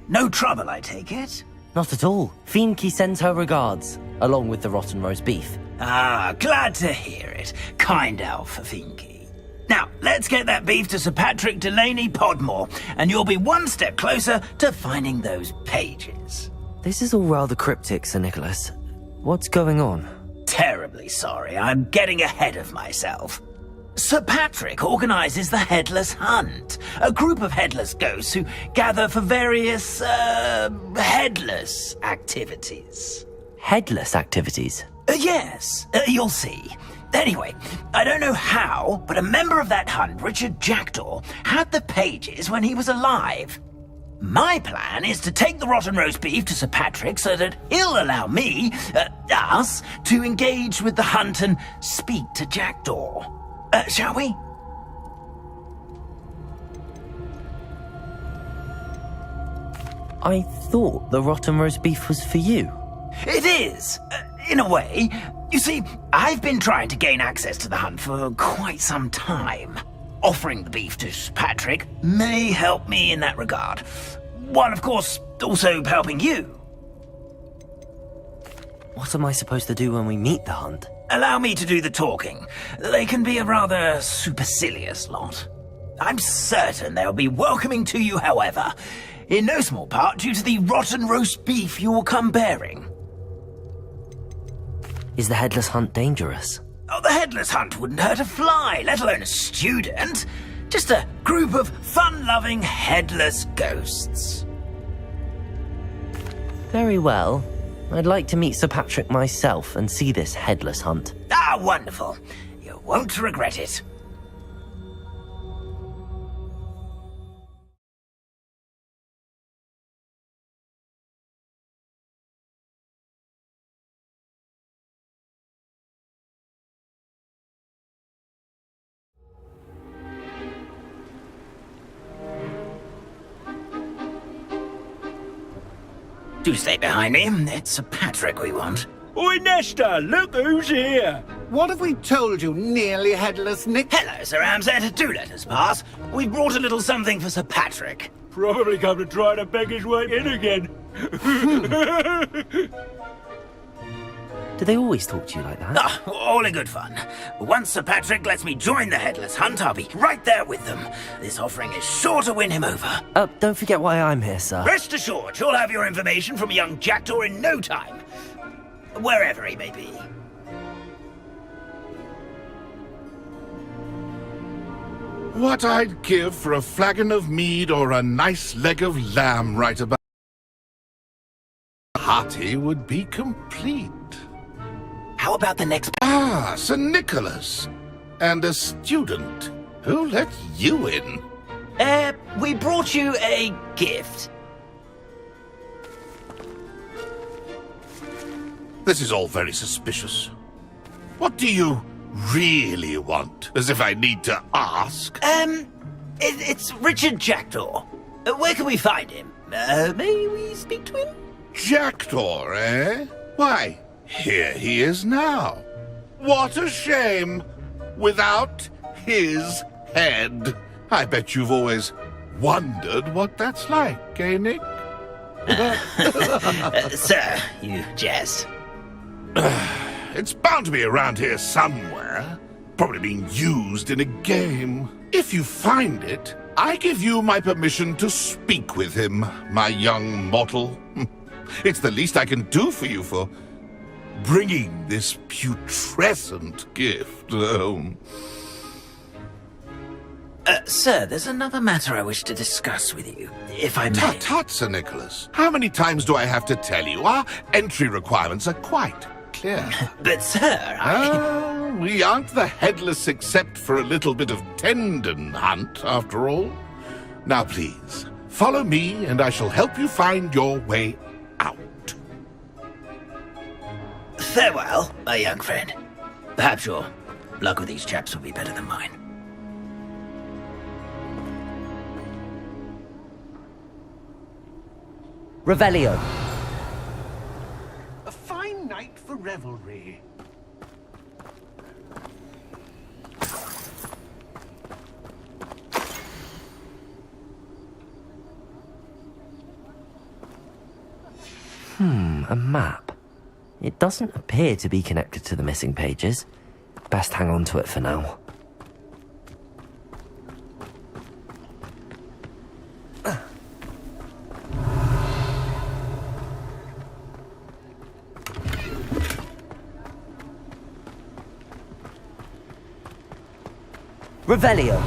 No trouble, I take it? Not at all. Finky sends her regards, along with the rotten roast beef. Ah, glad to hear it. Kind elf for Finky. Now, let's get that beef to Sir Patrick Delaney Podmore, and you'll be one step closer to finding those pages. This is all rather cryptic, Sir Nicholas. What's going on? Terribly sorry, I'm getting ahead of myself. Sir Patrick organises the Headless Hunt, a group of headless ghosts who gather for various, headless activities. Headless activities? Yes, you'll see. Anyway, I don't know how, but a member of that hunt, Richard Jackdaw, had the pages when he was alive. My plan is to take the rotten roast beef to Sir Patrick so that he'll allow me, us, to engage with the hunt and speak to Jackdaw. Shall we? I thought the rotten roast beef was for you. It is, in a way. You see, I've been trying to gain access to the hunt for quite some time. Offering the beef to Sir Patrick may help me in that regard, while of course also helping you. What am I supposed to do when we meet the hunt? Allow me to do the talking. They can be a rather supercilious lot. I'm certain they'll be welcoming to you, however, in no small part due to the rotten roast beef you will come bearing. Is the headless hunt dangerous? Oh, the headless hunt wouldn't hurt a fly, let alone a student. Just a group of fun-loving headless ghosts. Very well. I'd like to meet Sir Patrick myself and see this headless hunt. Ah, wonderful. You won't regret it. Do stay behind me. It's Sir Patrick we want. Oi, Nesta, look who's here. What have we told you, nearly headless Nick? Hello, Sir Ramsed. Do let us pass. We've brought a little something for Sir Patrick. Probably come to try to beg his way in again. Do they always talk to you like that? Ah, all in good fun. Once Sir Patrick lets me join the headless hunt, I'll be right there with them. This offering is sure to win him over. Don't forget why I'm here, sir. Rest assured, you'll have your information from a young jackdaw in no time. Wherever he may be. What I'd give for a flagon of mead or a nice leg of lamb right about hearty would be complete. How about the next... Ah, Sir Nicholas. And a student. Who let you in? We brought you a gift. This is all very suspicious. What do you really want? As if I need to ask. It's Richard Jackdaw. Where can we find him? May we speak to him? Jackdaw, eh? Why, here he is now. What a shame. Without his head. I bet you've always wondered what that's like, eh, Nick? Sir, you jest. It's bound to be around here somewhere. Probably being used in a game. If you find it, I give you my permission to speak with him, my young mortal. It's the least I can do for you for bringing this putrescent gift home. Sir, there's another matter I wish to discuss with you, if I may. Tut, tut, Sir Nicholas. How many times do I have to tell you? Our entry requirements are quite clear. But, sir, we aren't the headless except for a little bit of tendon hunt, after all. Now, please, follow me, and I shall help you find your way out. Farewell, my young friend. Perhaps your luck with these chaps will be better than mine. Revelio. A fine night for revelry. A map. It doesn't appear to be connected to the missing pages. Best hang on to it for now. Revelio.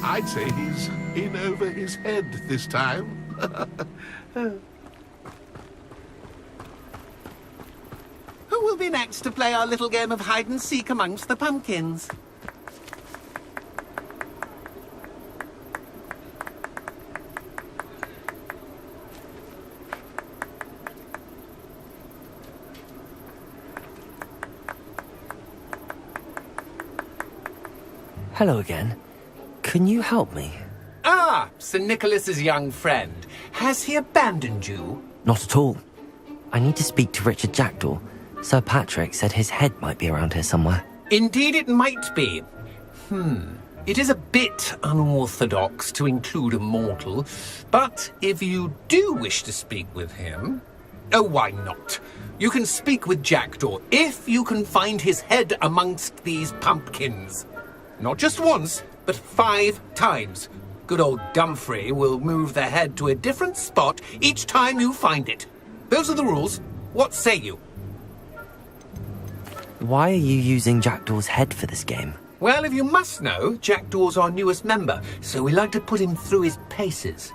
I'd say he's in over his head this time. Who will be next to play our little game of hide-and-seek amongst the pumpkins? Hello again. Can you help me? Ah, Sir Nicholas's young friend. Has he abandoned you? Not at all. I need to speak to Richard Jackdaw. Sir Patrick said his head might be around here somewhere. Indeed it might be. It is a bit unorthodox to include a mortal, but if you do wish to speak with him, oh, why not? You can speak with Jackdaw if you can find his head amongst these pumpkins. Not just once, but 5 times. Good old Dumfrey will move the head to a different spot each time you find it. Those are the rules. What say you? Why are you using Jackdaw's head for this game? Well, if you must know, Jackdaw's our newest member, so we like to put him through his paces.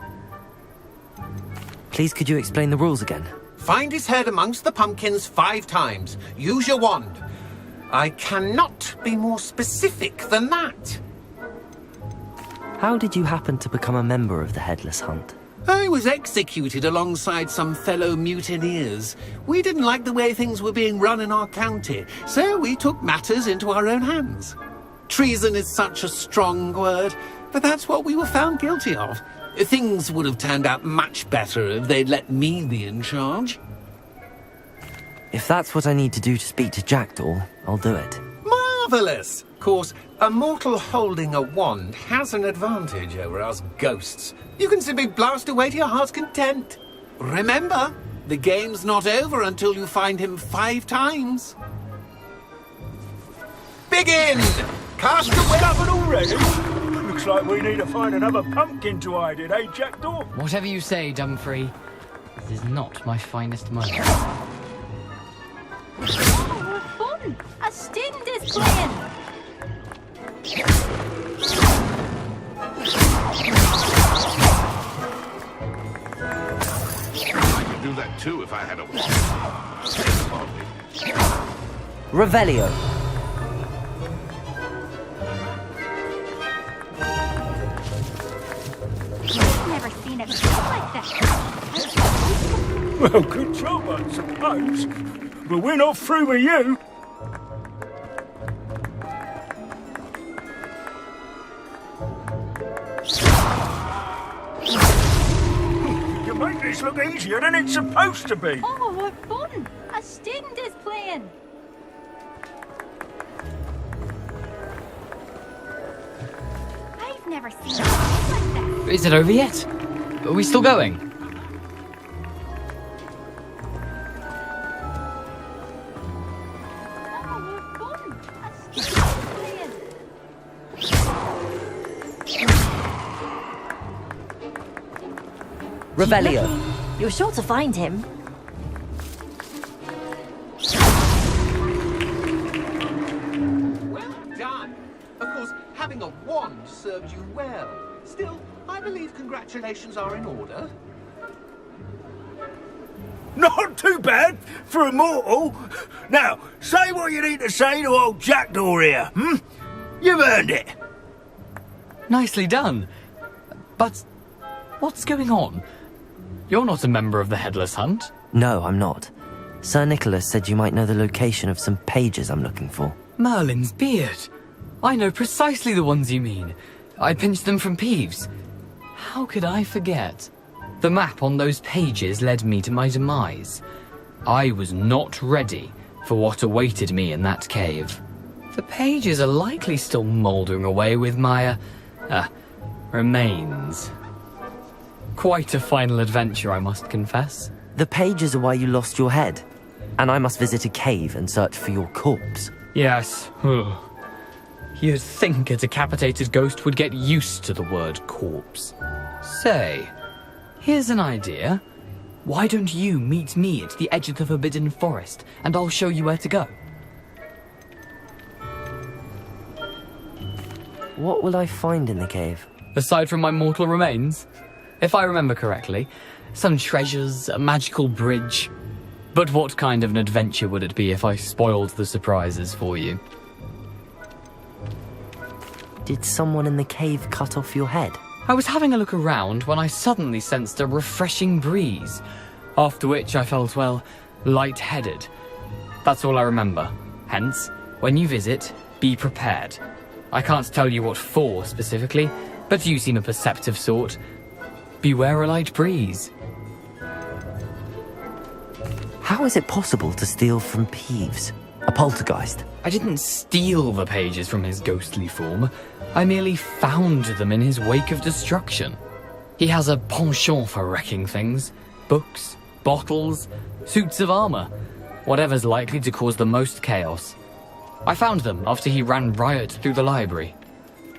Please, could you explain the rules again? Find his head amongst the pumpkins 5 times. Use your wand. I cannot be more specific than that. How did you happen to become a member of the Headless Hunt? I was executed alongside some fellow mutineers. We didn't like the way things were being run in our county, so we took matters into our own hands. Treason is such a strong word, but that's what we were found guilty of. Things would have turned out much better if they'd let me be in charge. If that's what I need to do to speak to Jackdaw, I'll do it. Marvellous! Of course, a mortal holding a wand has an advantage over us ghosts. You can simply blast away to your heart's content. Remember, the game's not over until you find him 5 times. Begin! Cast away! Covered already? Looks like we need to find another pumpkin to hide in, eh, Jackdaw? Whatever you say, Dumfrey. This is not my finest moment. Oh, fun! A student is playing! I could do that too if I had a wand. Revelio. I've never seen it like that. Well, good job, I suppose. But we're not through with you. You make this look easier than it's supposed to be. Oh, what fun! A student is playing! I've never seen it like that. Is it over yet? Are we still going? Revelio. You're sure to find him. Well done. Of course, having a wand served you well. Still, I believe congratulations are in order. Not too bad for a mortal. Now, say what you need to say to old Jackdaw here, hmm? You've earned it. Nicely done. But what's going on? You're not a member of the Headless Hunt. No, I'm not. Sir Nicholas said you might know the location of some pages I'm looking for. Merlin's beard. I know precisely the ones you mean. I pinched them from Peeves. How could I forget? The map on those pages led me to my demise. I was not ready for what awaited me in that cave. The pages are likely still mouldering away with my, remains. Quite a final adventure, I must confess. The pages are why you lost your head, and I must visit a cave and search for your corpse. Yes. You'd think a decapitated ghost would get used to the word corpse. Say, here's an idea. Why don't you meet me at the edge of the Forbidden Forest, and I'll show you where to go? What will I find in the cave? Aside from my mortal remains? If I remember correctly, some treasures, a magical bridge. But what kind of an adventure would it be if I spoiled the surprises for you? Did someone in the cave cut off your head? I was having a look around when I suddenly sensed a refreshing breeze, after which I felt, well, lightheaded. That's all I remember. Hence, when you visit, be prepared. I can't tell you what for specifically, but you seem a perceptive sort. Beware a light breeze. How is it possible to steal from Peeves? A poltergeist? I didn't steal the pages from his ghostly form. I merely found them in his wake of destruction. He has a penchant for wrecking things. Books, bottles, suits of armor. Whatever's likely to cause the most chaos. I found them after he ran riot through the library.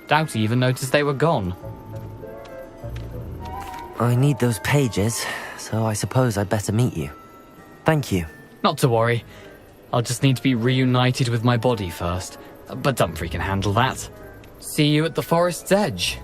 Doubt he even noticed they were gone. I need those pages, so I suppose I'd better meet you. Thank you. Not to worry. I'll just need to be reunited with my body first. But Dumfries can handle that. See you at the forest's edge.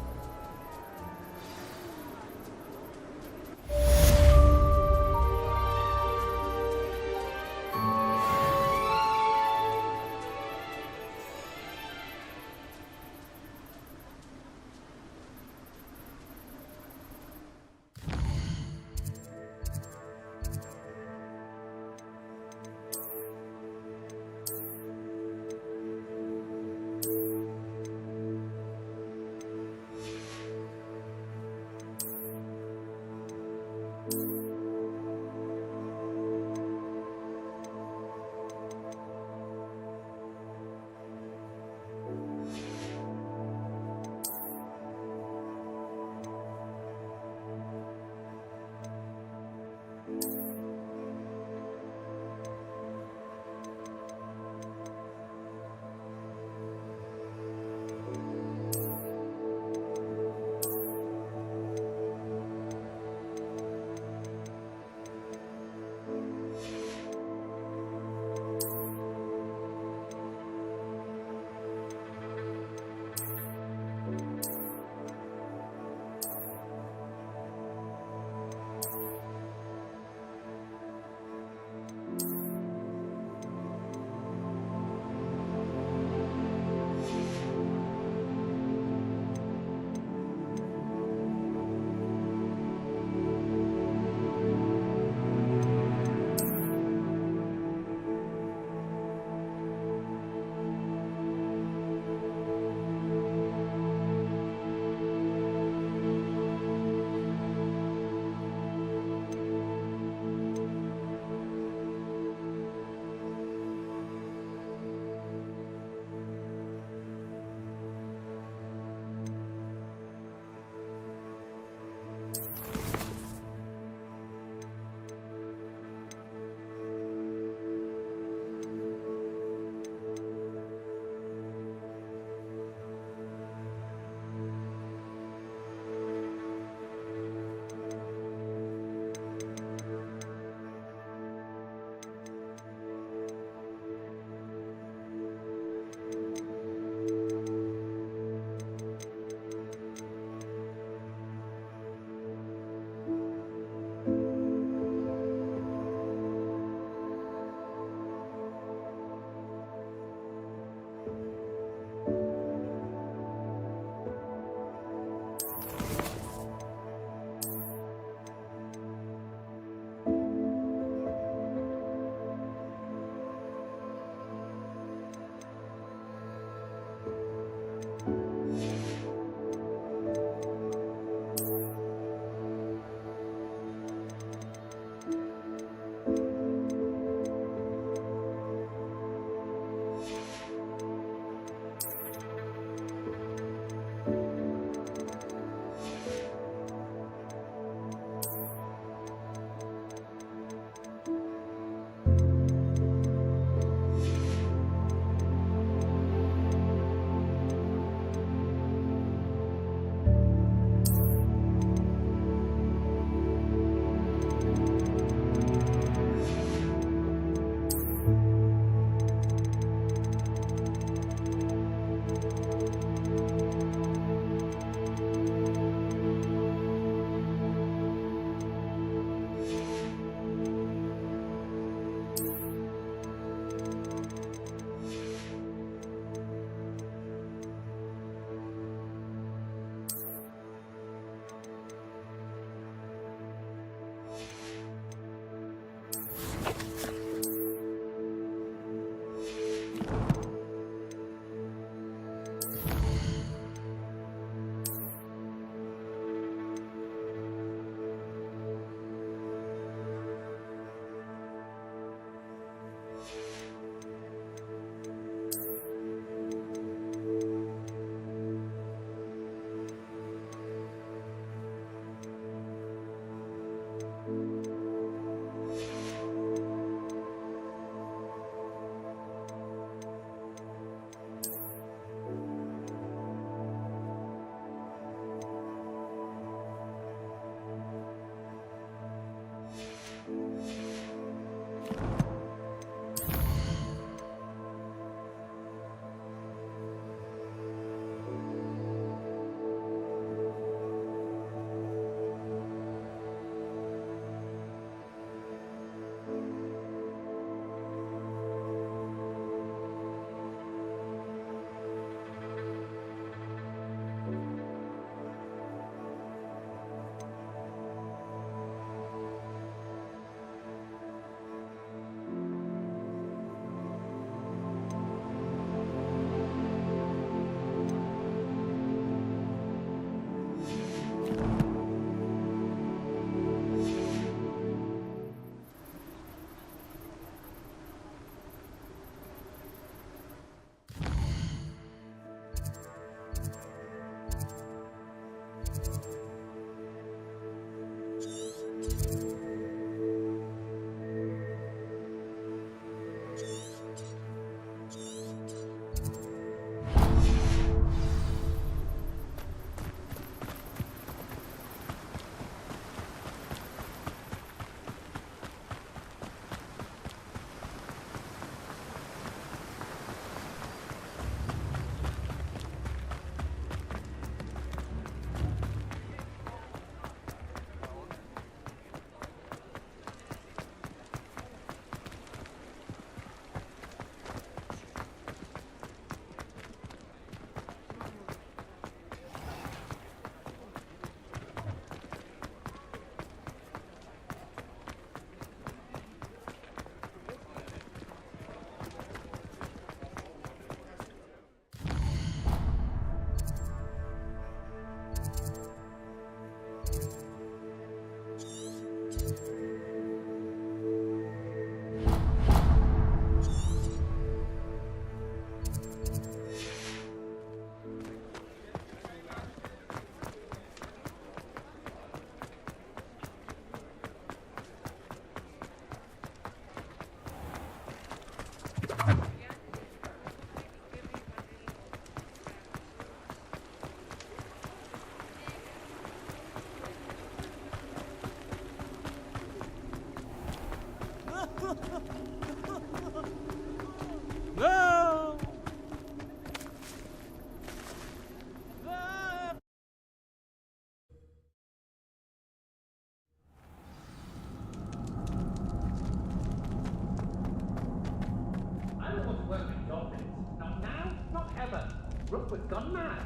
Rookwood's gone mad.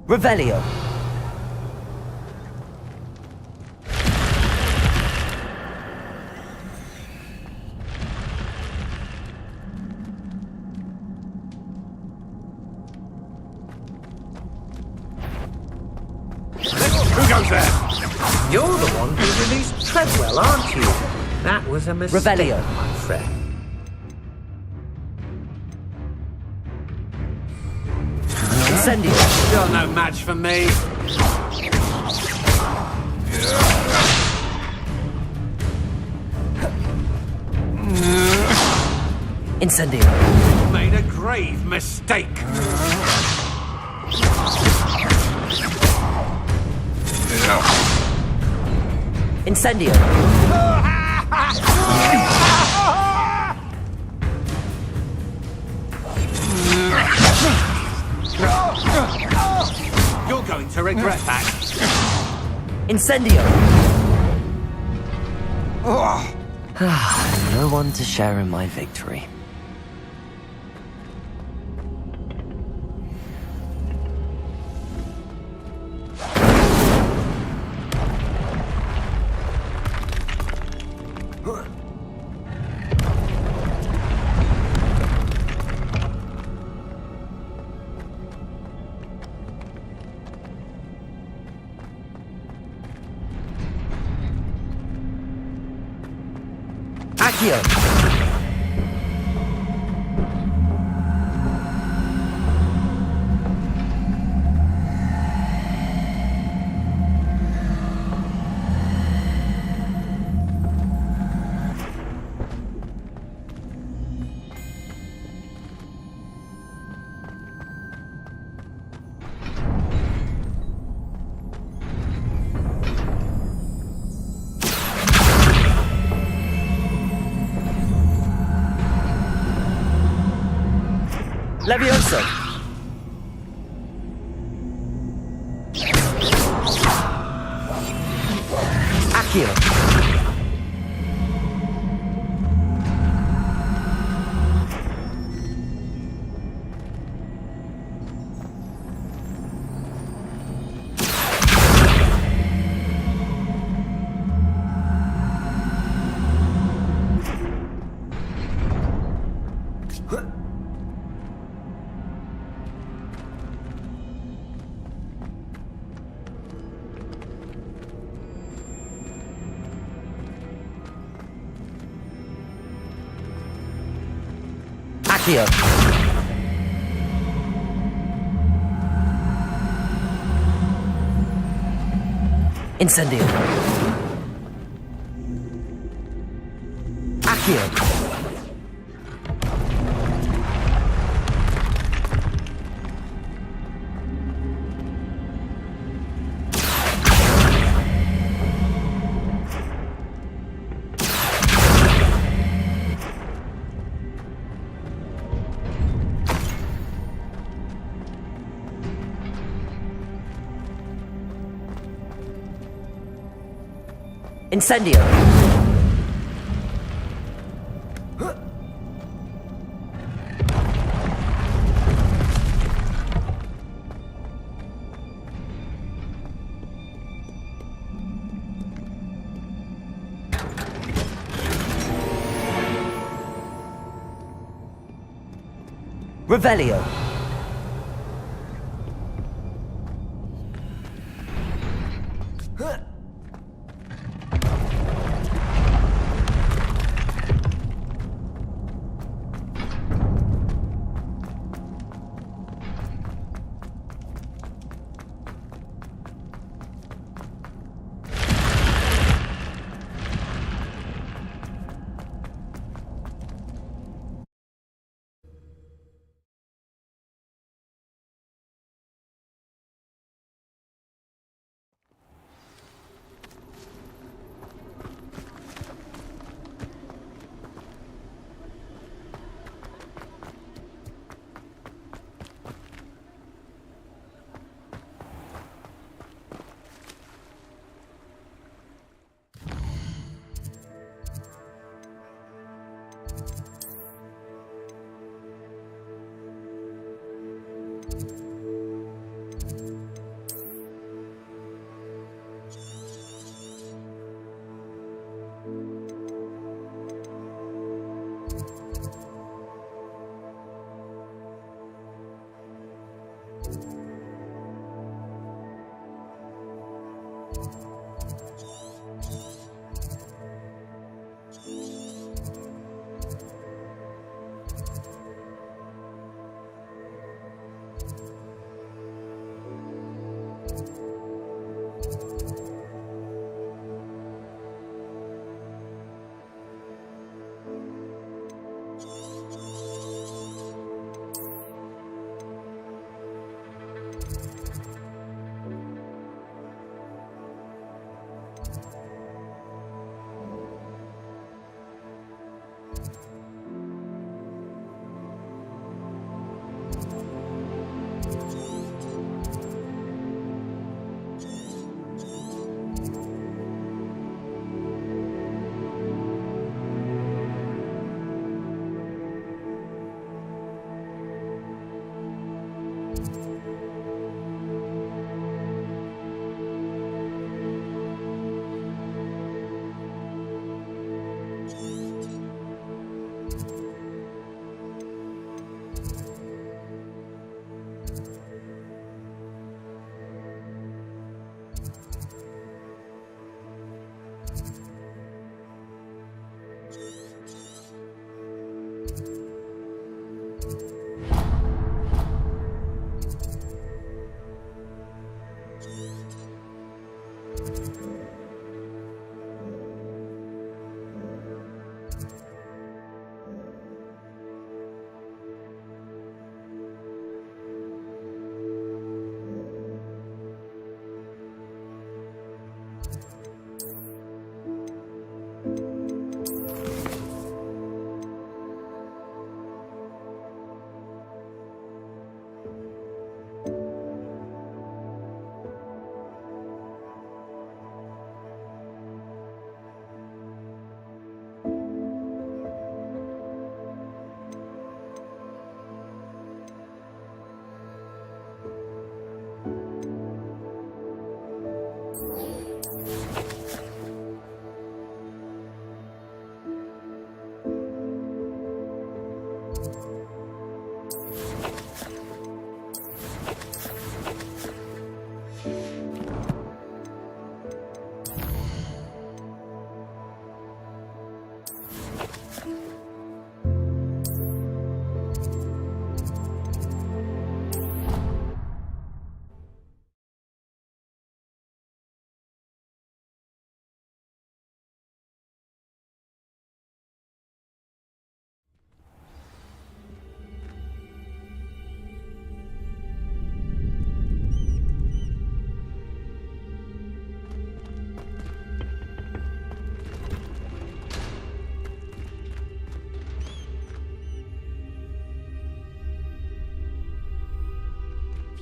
Revelio. Who goes there? You're the one who released Treadwell, aren't you? That was a mistake, Revelio. my friend. Incendio. You're no match for me. Incendio. Made a grave mistake. Incendio. You're going to regret that. Incendio. No one to share in my victory. Accio. Levioso. Accio. Accio. Incendio. Accio. Incendio. Revelio.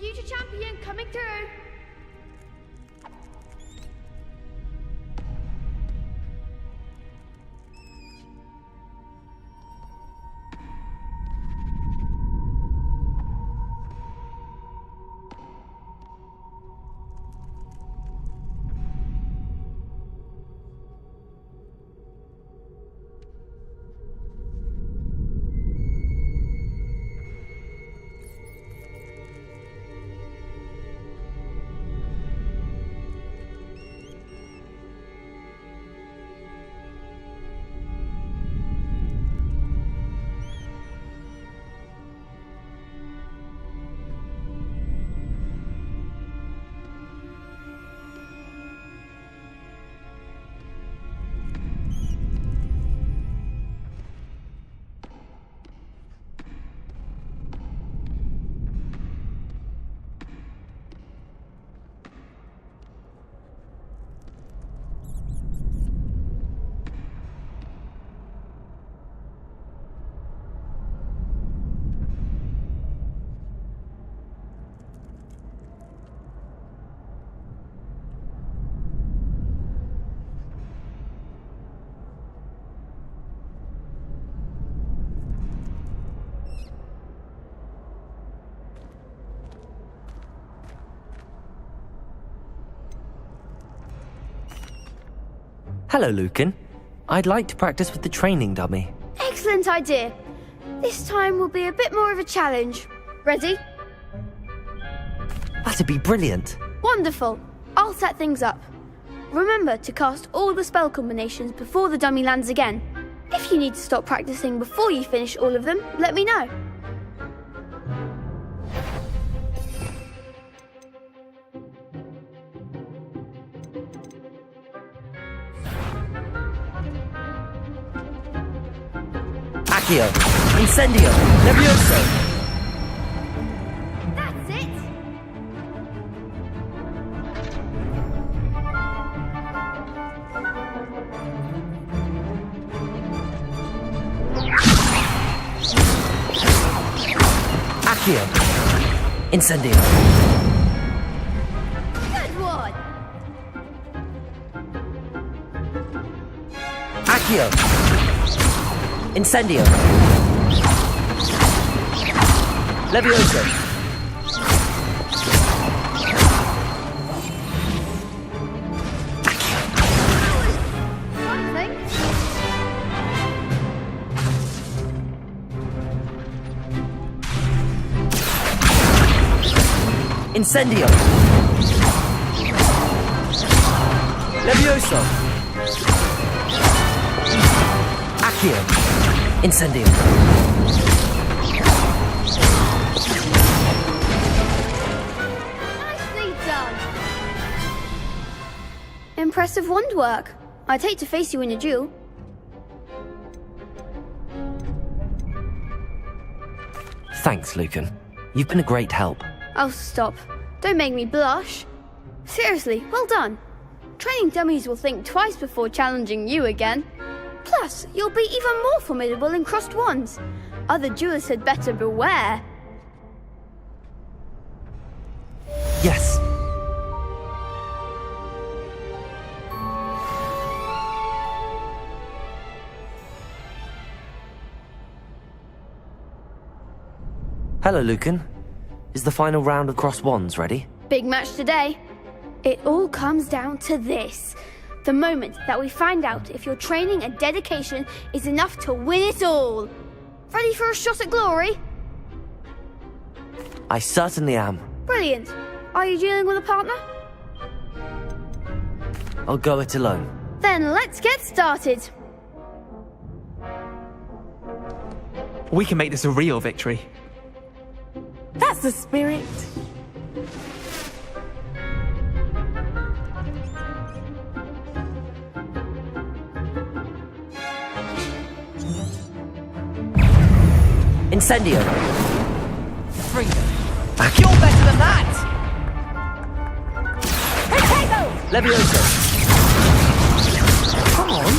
Future champion coming through. Hello, Lucan. I'd like to practice with the training dummy. Excellent idea. This time will be a bit more of a challenge. Ready? That'd be brilliant. Wonderful. I'll set things up. Remember to cast all the spell combinations before the dummy lands again. If you need to stop practicing before you finish all of them, let me know. Accio, Incendio, Nervioso. That's it. Accio, Incendio. Good one. Accio. Incendio. Levioso. Incendio. Levioso. Accio. Incendio. Nicely done. Impressive wand work. I'd hate to face you in a duel. Thanks, Lucan. You've been a great help. Oh, stop. Don't make me blush. Seriously, well done. Training dummies will think twice before challenging you again. Plus, you'll be even more formidable in crossed wands. Other duelists had better beware. Yes. Hello, Lucan. Is the final round of crossed wands ready? Big match today. It all comes down to this. The moment that we find out if your training and dedication is enough to win it all. Ready for a shot at glory? I certainly am. Brilliant. Are you dealing with a partner? I'll go it alone. Then let's get started. We can make this a real victory. That's the spirit. Incendio. Freedom. You're better than that! Levioso. Come on.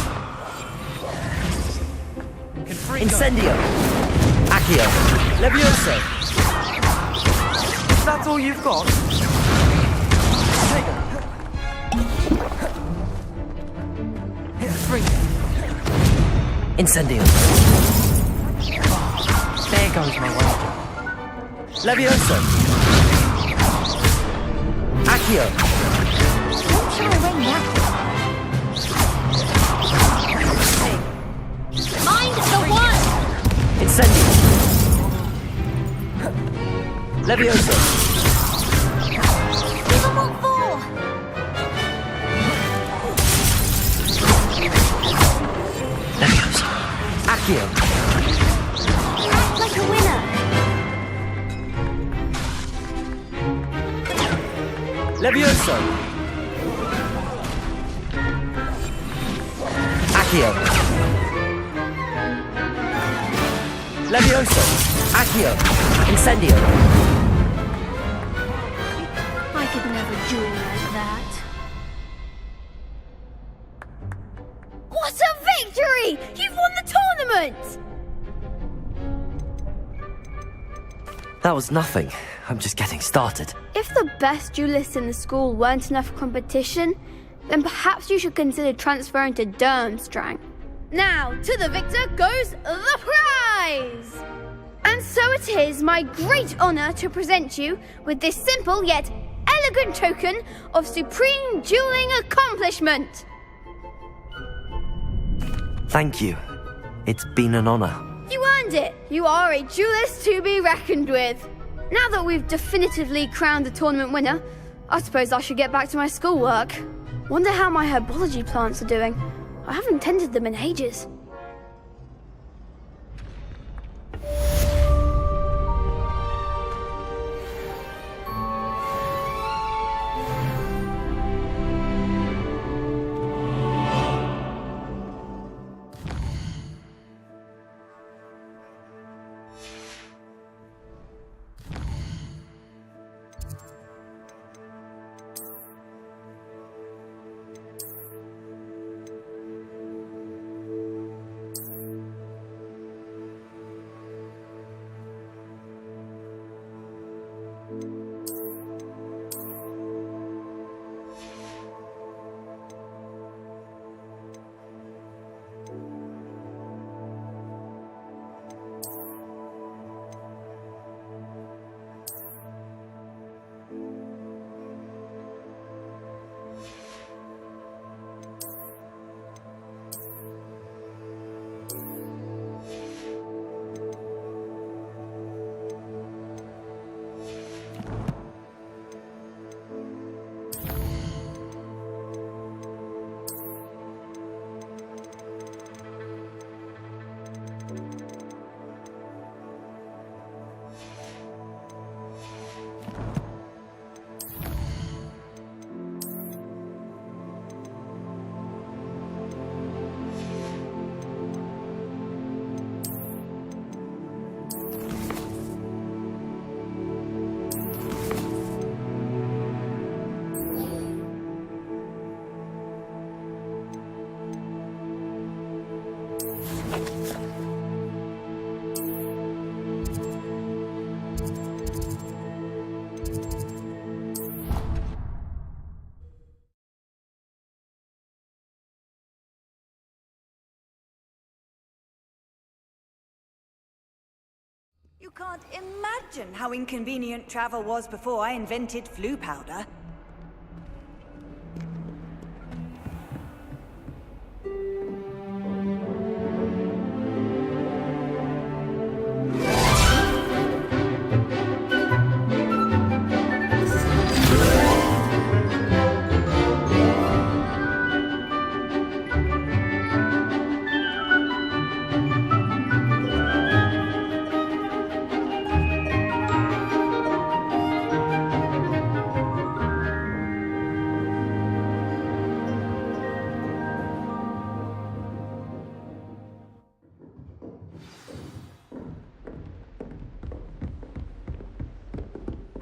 Incendio. Accio. Levioso. That's all you've got? Incendio. There goes my way. Levioso. Accio. What's your way now? Mind the one! Incendio. Levioso. Give them what for! Levioso. Accio. Act like a winner! Levioso. Accio. Levioso. Accio. Incendio. I could never duel like that. What a victory! You've won the tournament! That was nothing. I'm just getting started. If the best duelists in the school weren't enough competition, then perhaps you should consider transferring to Durmstrang. Now, to the victor goes the prize! And so it is my great honor to present you with this simple yet elegant token of supreme dueling accomplishment. Thank you. It's been an honor. You earned it. You are a duelist to be reckoned with. Now that we've definitively crowned the tournament winner, I suppose I should get back to my schoolwork. Wonder how my herbology plants are doing. I haven't tended them in ages. You can't imagine how inconvenient travel was before I invented flu powder.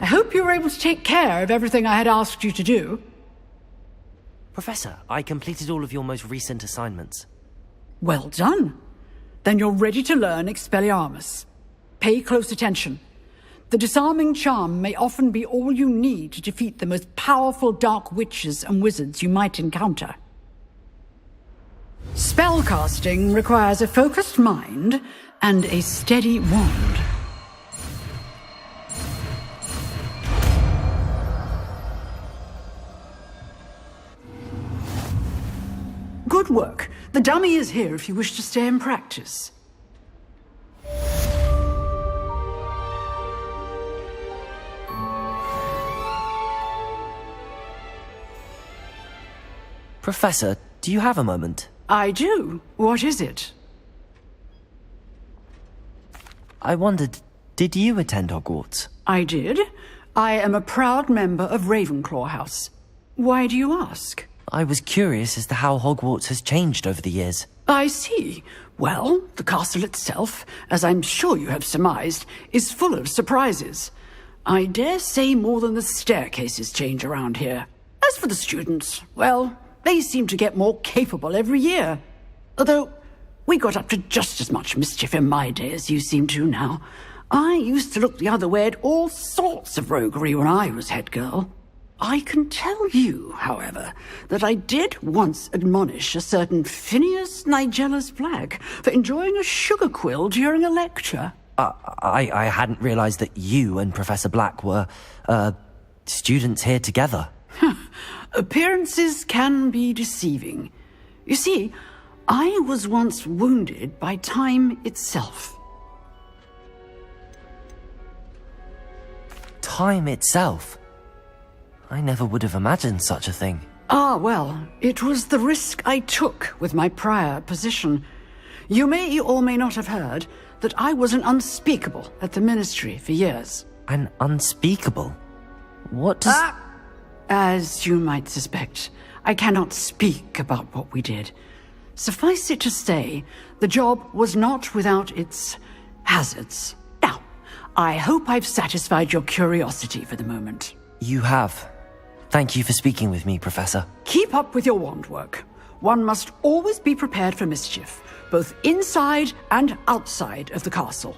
hope you were able to take care of everything I had asked you to do. Professor, I completed all of your most recent assignments. Well done. Then you're ready to learn Expelliarmus. Pay close attention. The disarming charm may often be all you need to defeat the most powerful dark witches and wizards you might encounter. Spellcasting requires a focused mind and a steady wand. Good work. The dummy is here if you wish to stay and practice. Professor, do you have a moment? I do. What is it? I wondered, did you attend Hogwarts? I did. I am a proud member of Ravenclaw House. Why do you ask? I was curious as to how Hogwarts has changed over the years. I see. Well, the castle itself, as I'm sure you have surmised, is full of surprises. I dare say more than the staircases change around here. As for the students, well, they seem to get more capable every year. Although, we got up to just as much mischief in my day as you seem to now. I used to look the other way at all sorts of roguery when I was head girl. I can tell you, however, that I did once admonish a certain Phineas Nigellus Black for enjoying a sugar quill during a lecture. I hadn't realized that you and Professor Black were, students here together. Appearances can be deceiving. You see, I was once wounded by time itself. Time itself? I never would have imagined such a thing. Ah, well, it was the risk I took with my prior position. You may or may not have heard that I was an unspeakable at the Ministry for years. An unspeakable? What does... As you might suspect, I cannot speak about what we did. Suffice it to say, the job was not without its hazards. Now, I hope I've satisfied your curiosity for the moment. You have. Thank you for speaking with me, Professor. Keep up with your wand work. One must always be prepared for mischief, both inside and outside of the castle.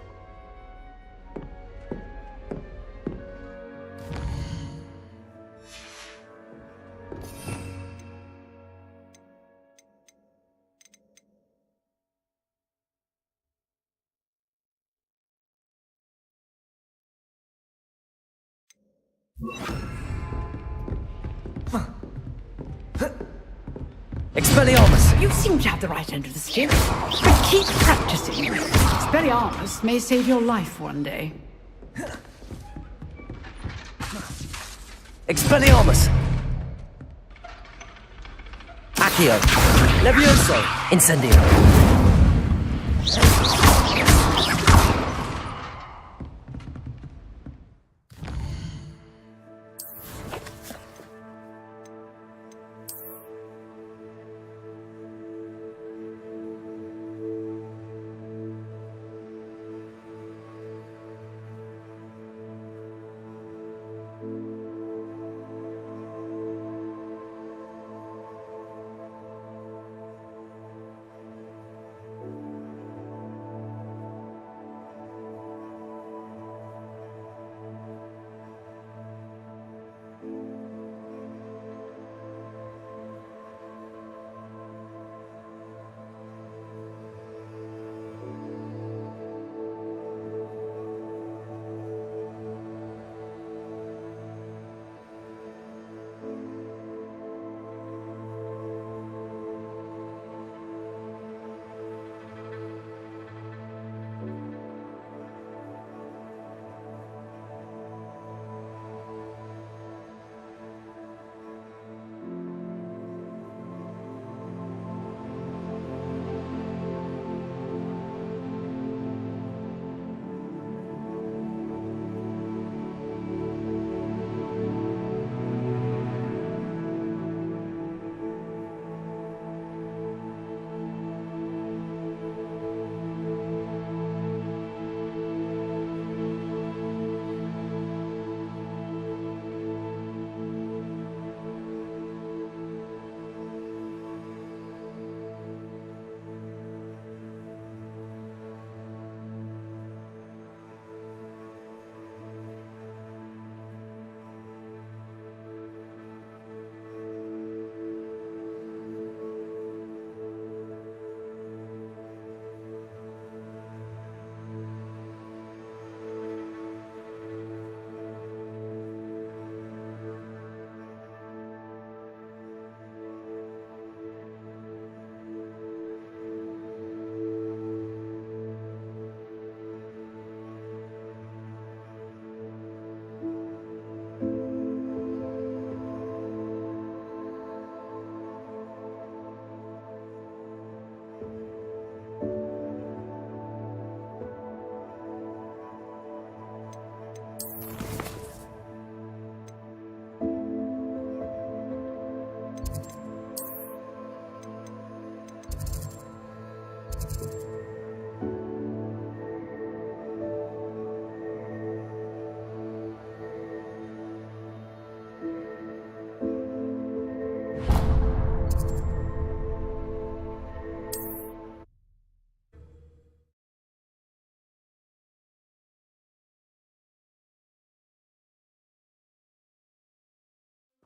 Expelliarmus! You seem to have the right end of the stick. But keep practicing. Expelliarmus may save your life one day. Expelliarmus! Accio! Levioso! Incendio!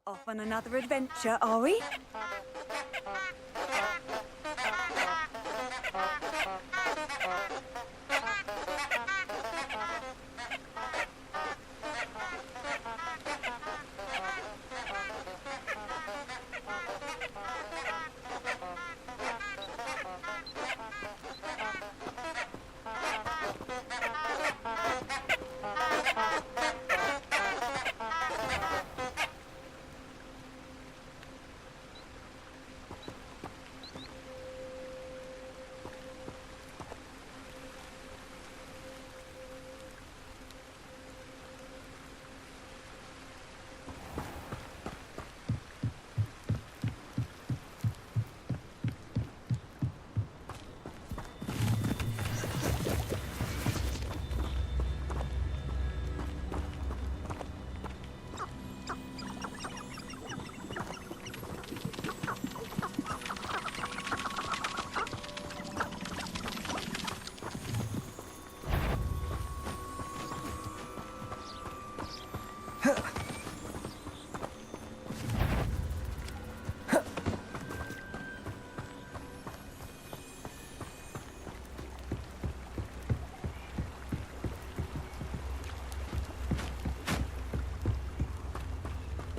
Off on another adventure, are we?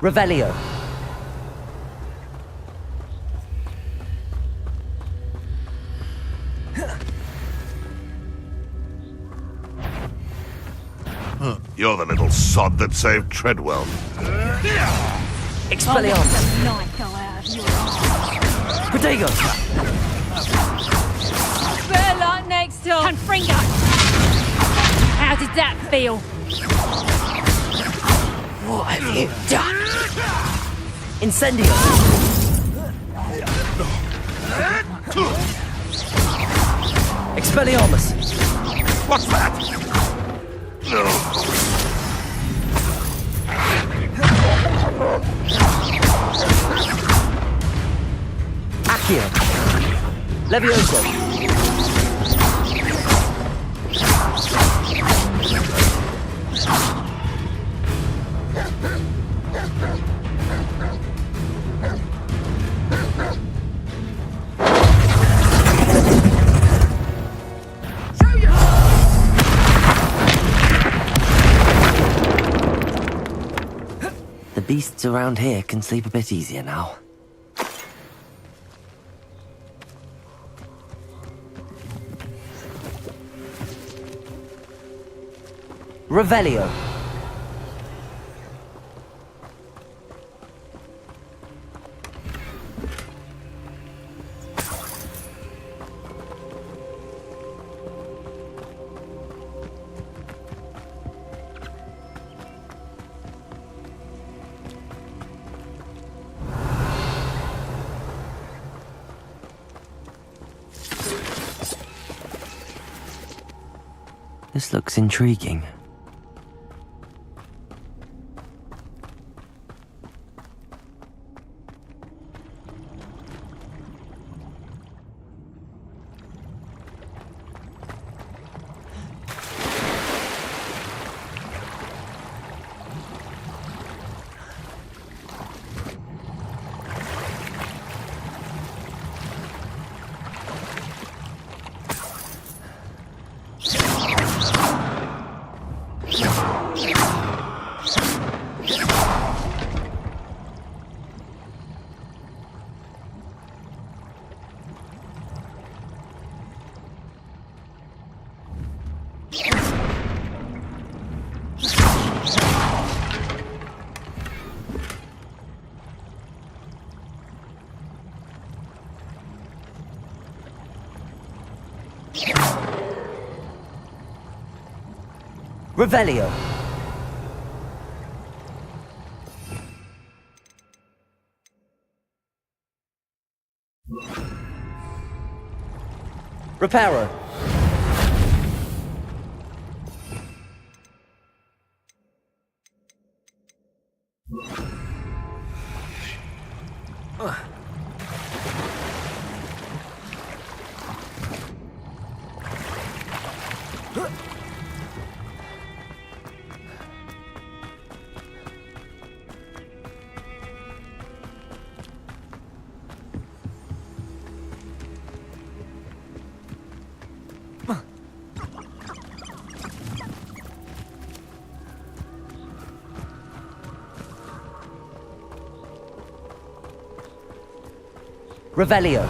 Revelio. You're the little sod that saved Treadwell. Expelliarmus. Protego. Better luck next time. Confringo. How did that feel? What have you done? Incendio. Expelliarmus. What's that? No. Accio. Levioso. The beasts around here can sleep a bit easier now. Revelio. This looks intriguing. Revelio. Reparo. Revelio.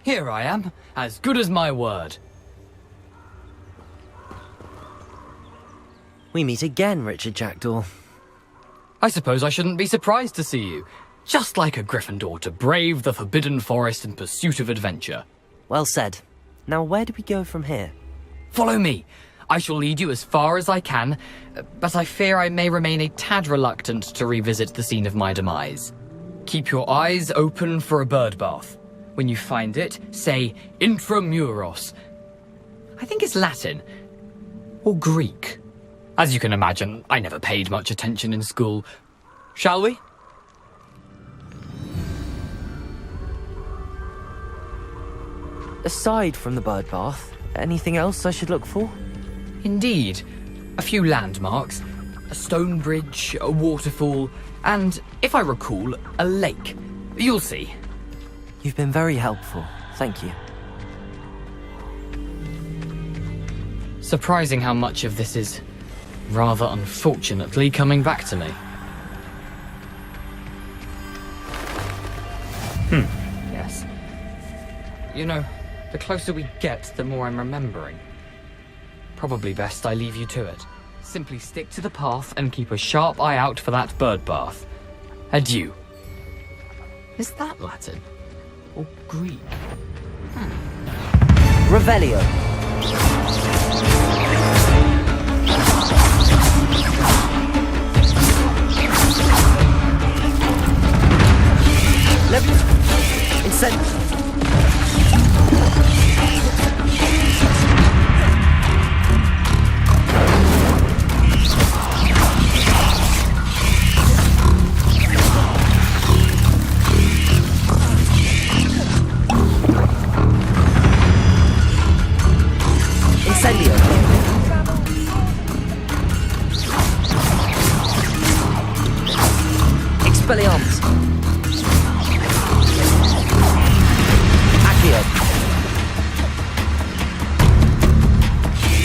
Here I am, as good as my word. We meet again, Richard Jackdaw. I suppose I shouldn't be surprised to see you. Just like a Gryffindor to brave the Forbidden Forest in pursuit of adventure. Well said. Now where do we go from here? Follow me. I shall lead you as far as I can, but I fear I may remain a tad reluctant to revisit the scene of my demise. Keep your eyes open for a bird bath. When you find it, say intramuros. I think it's Latin. Or Greek. As you can imagine, I never paid much attention in school. Shall we? Aside from the bird bath, anything else I should look for? Indeed. A few landmarks. A stone bridge, a waterfall, and, if I recall, a lake. You'll see. You've been very helpful. Thank you. Surprising how much of this is, rather unfortunately, coming back to me. Yes. You know, the closer we get, the more I'm remembering. Probably best I leave you to it. Simply stick to the path and keep a sharp eye out for that bird bath. Adieu. Is that Latin? Or Greek? Revelio. Incend. Incendio. Expelliarmus. Accio.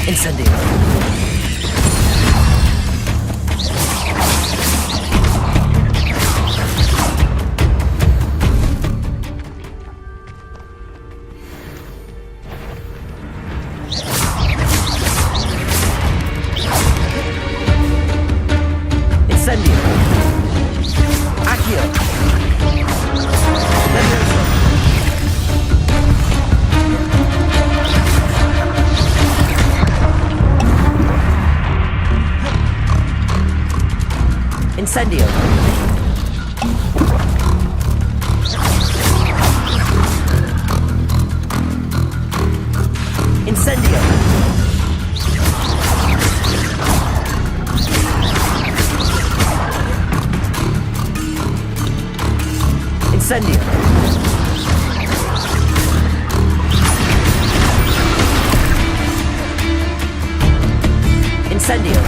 Incendio. Incendio. Accio. Levioso. Incendio. Incendio. Incendio. Incendio.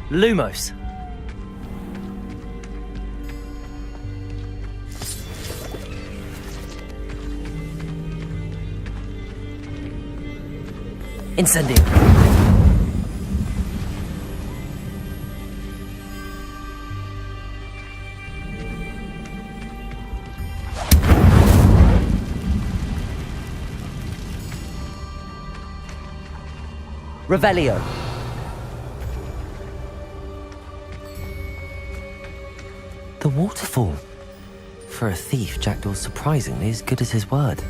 Lumos. Incendio. Revelio. The waterfall. For a thief, Jackdaw's surprisingly as good as his word.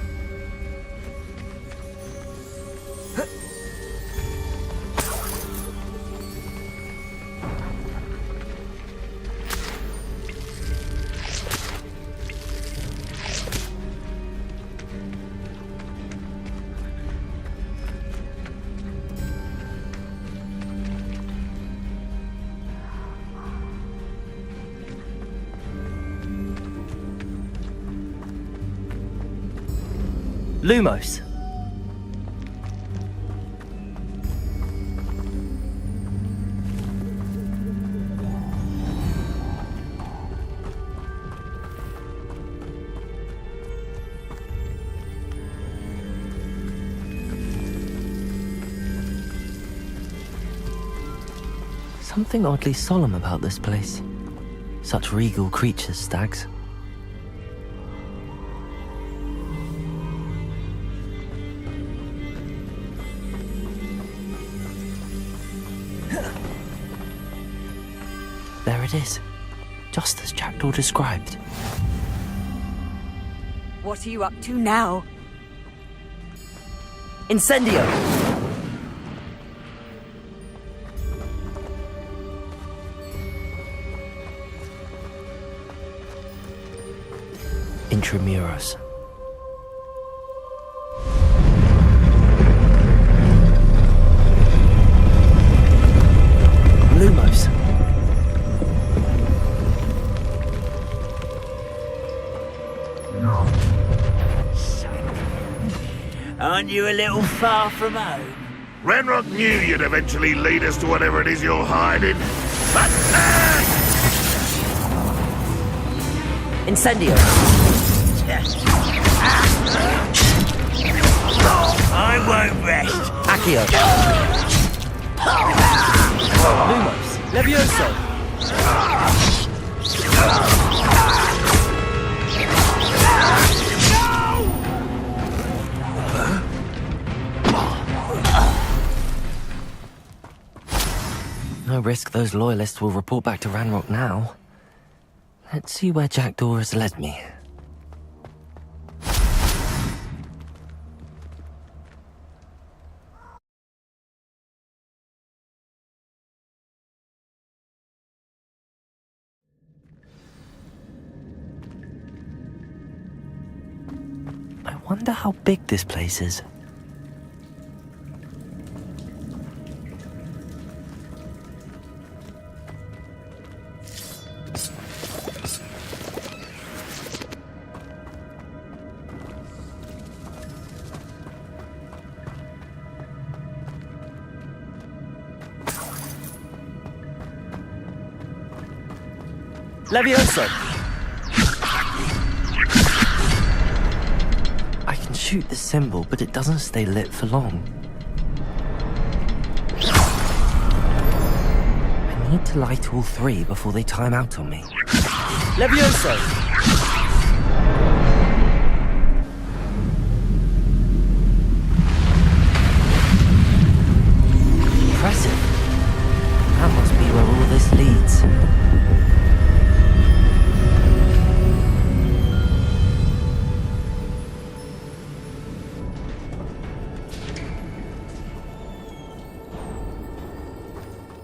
Lumos. Something oddly solemn about this place. Such regal creatures, stags. There it is, just as Jackdaw described. What are you up to now? Incendio! Intramuros. Lumos. Aren't you a little far from home? Ranrock knew you'd eventually lead us to whatever it is you're hiding. But Incendio. I won't rest. Accio. Lumos. Levioso. No risk those loyalists will report back to Ranrock now. Let's see where Jackdaw has led me. I wonder how big this place is. Levioso! I can shoot the symbol, but it doesn't stay lit for long. I need to light all three before they time out on me. Levioso! Impressive. That must be where all this leads.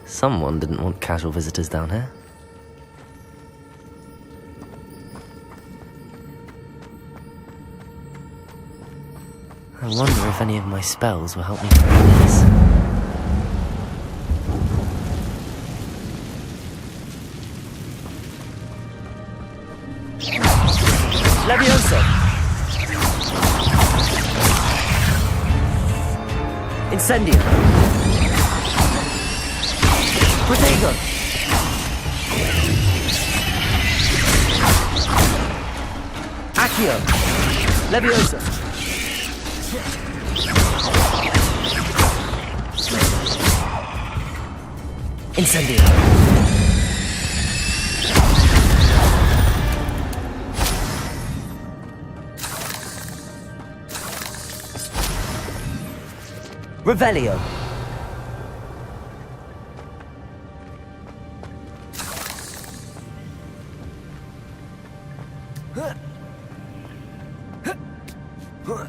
Someone didn't want casual visitors down here. I wonder if any of my spells will help me through this. Levioso! Incendio! Protego! Accio! Levioso! Incendio! Revelio! Ugh.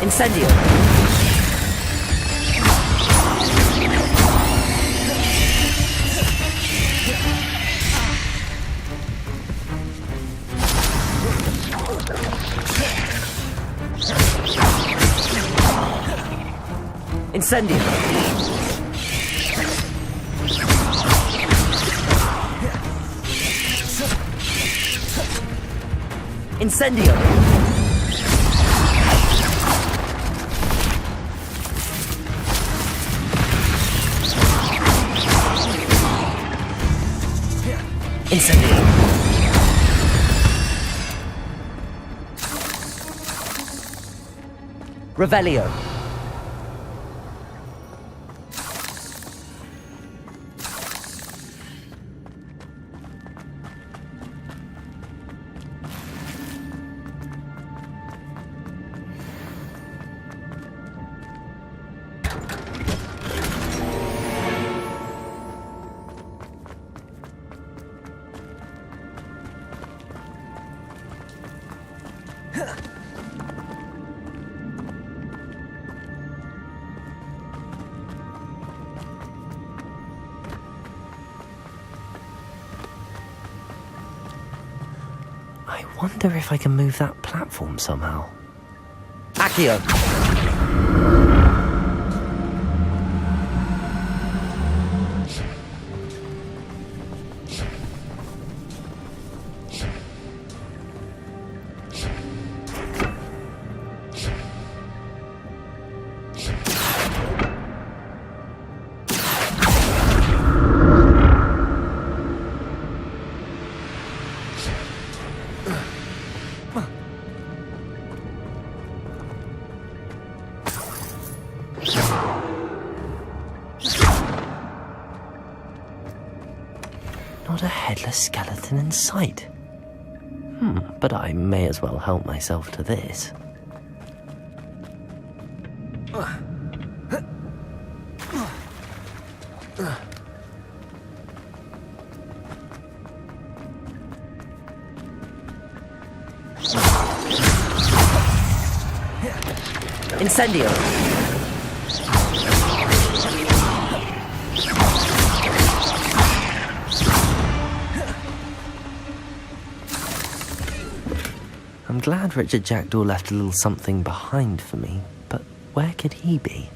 Incendio. Incendio. Incendio. Incendio. Revelio. I wonder if I can move that platform somehow. Accio! Not a headless skeleton in sight. But I may as well help myself to this. Incendio! I'm glad Richard Jackdaw left a little something behind for me, but where could he be?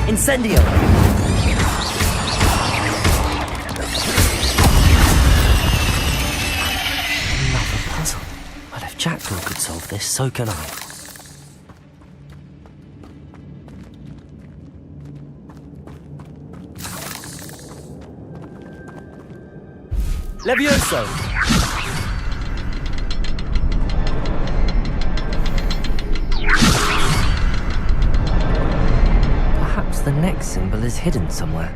Incendio! Another puzzle. Well, if Jackdaw could solve this, so can I. Levioso! Perhaps the next symbol is hidden somewhere.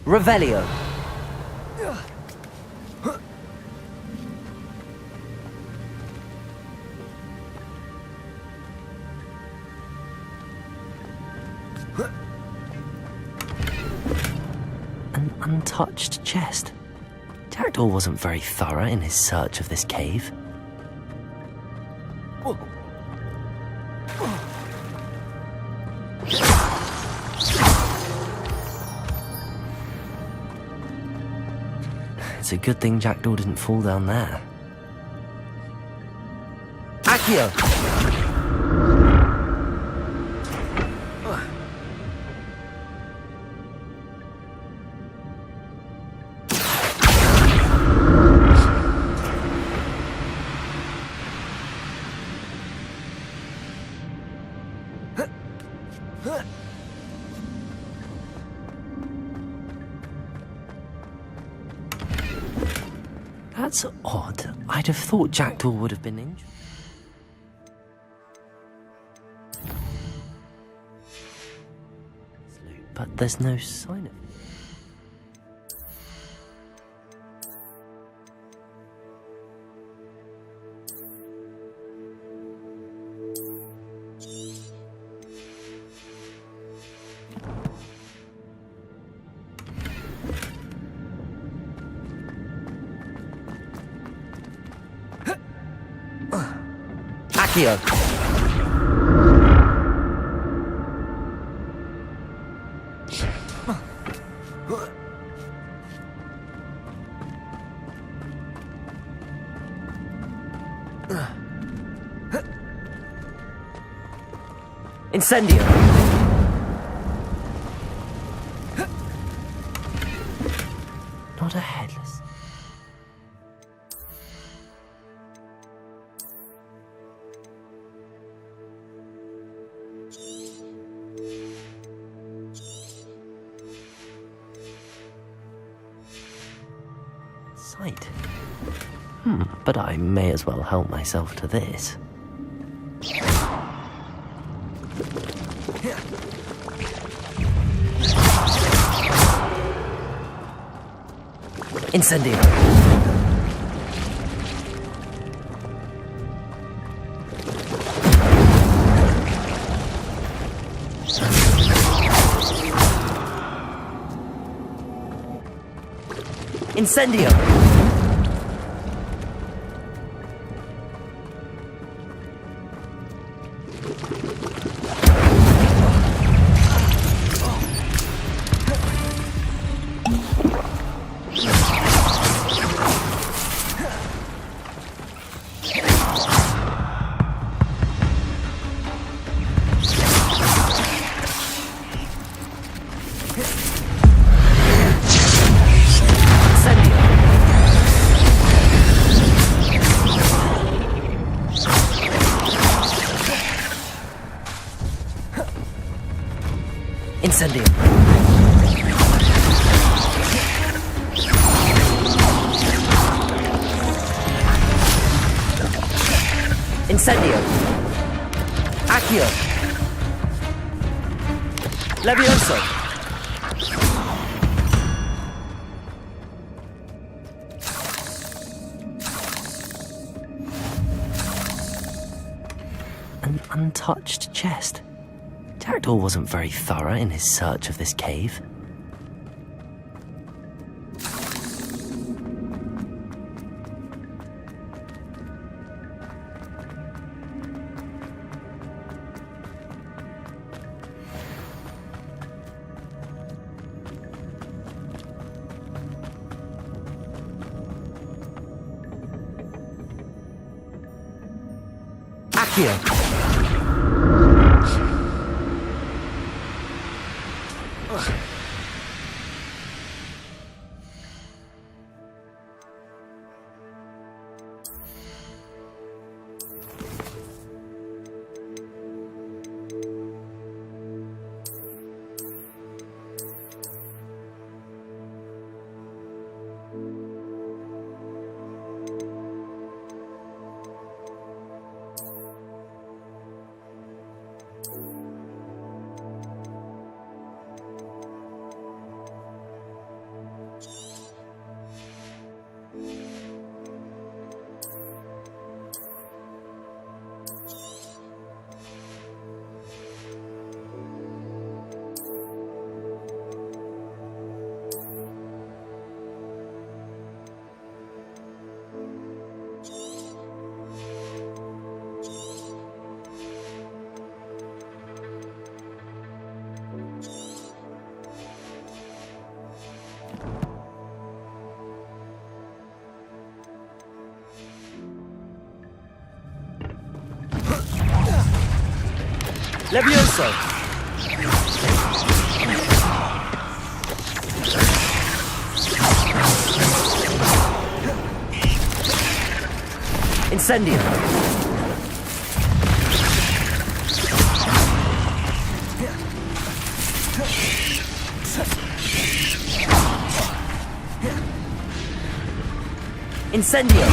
Revelio. An untouched chest. Jackdaw wasn't very thorough in his search of this cave. It's a good thing Jackdaw didn't fall down there. Accio! That's odd. I'd have thought Jackdaw would have been injured. But there's no sign of it. Accio. Incendio. Not a headless. Sight. But I may as well help myself to this. Incendio. Incendio. Incendio. Incendio. Accio. Levioso. An untouched chest. Jackdaw wasn't very thorough in his search of this cave. Accio. Levioso. Incendio. Incendio.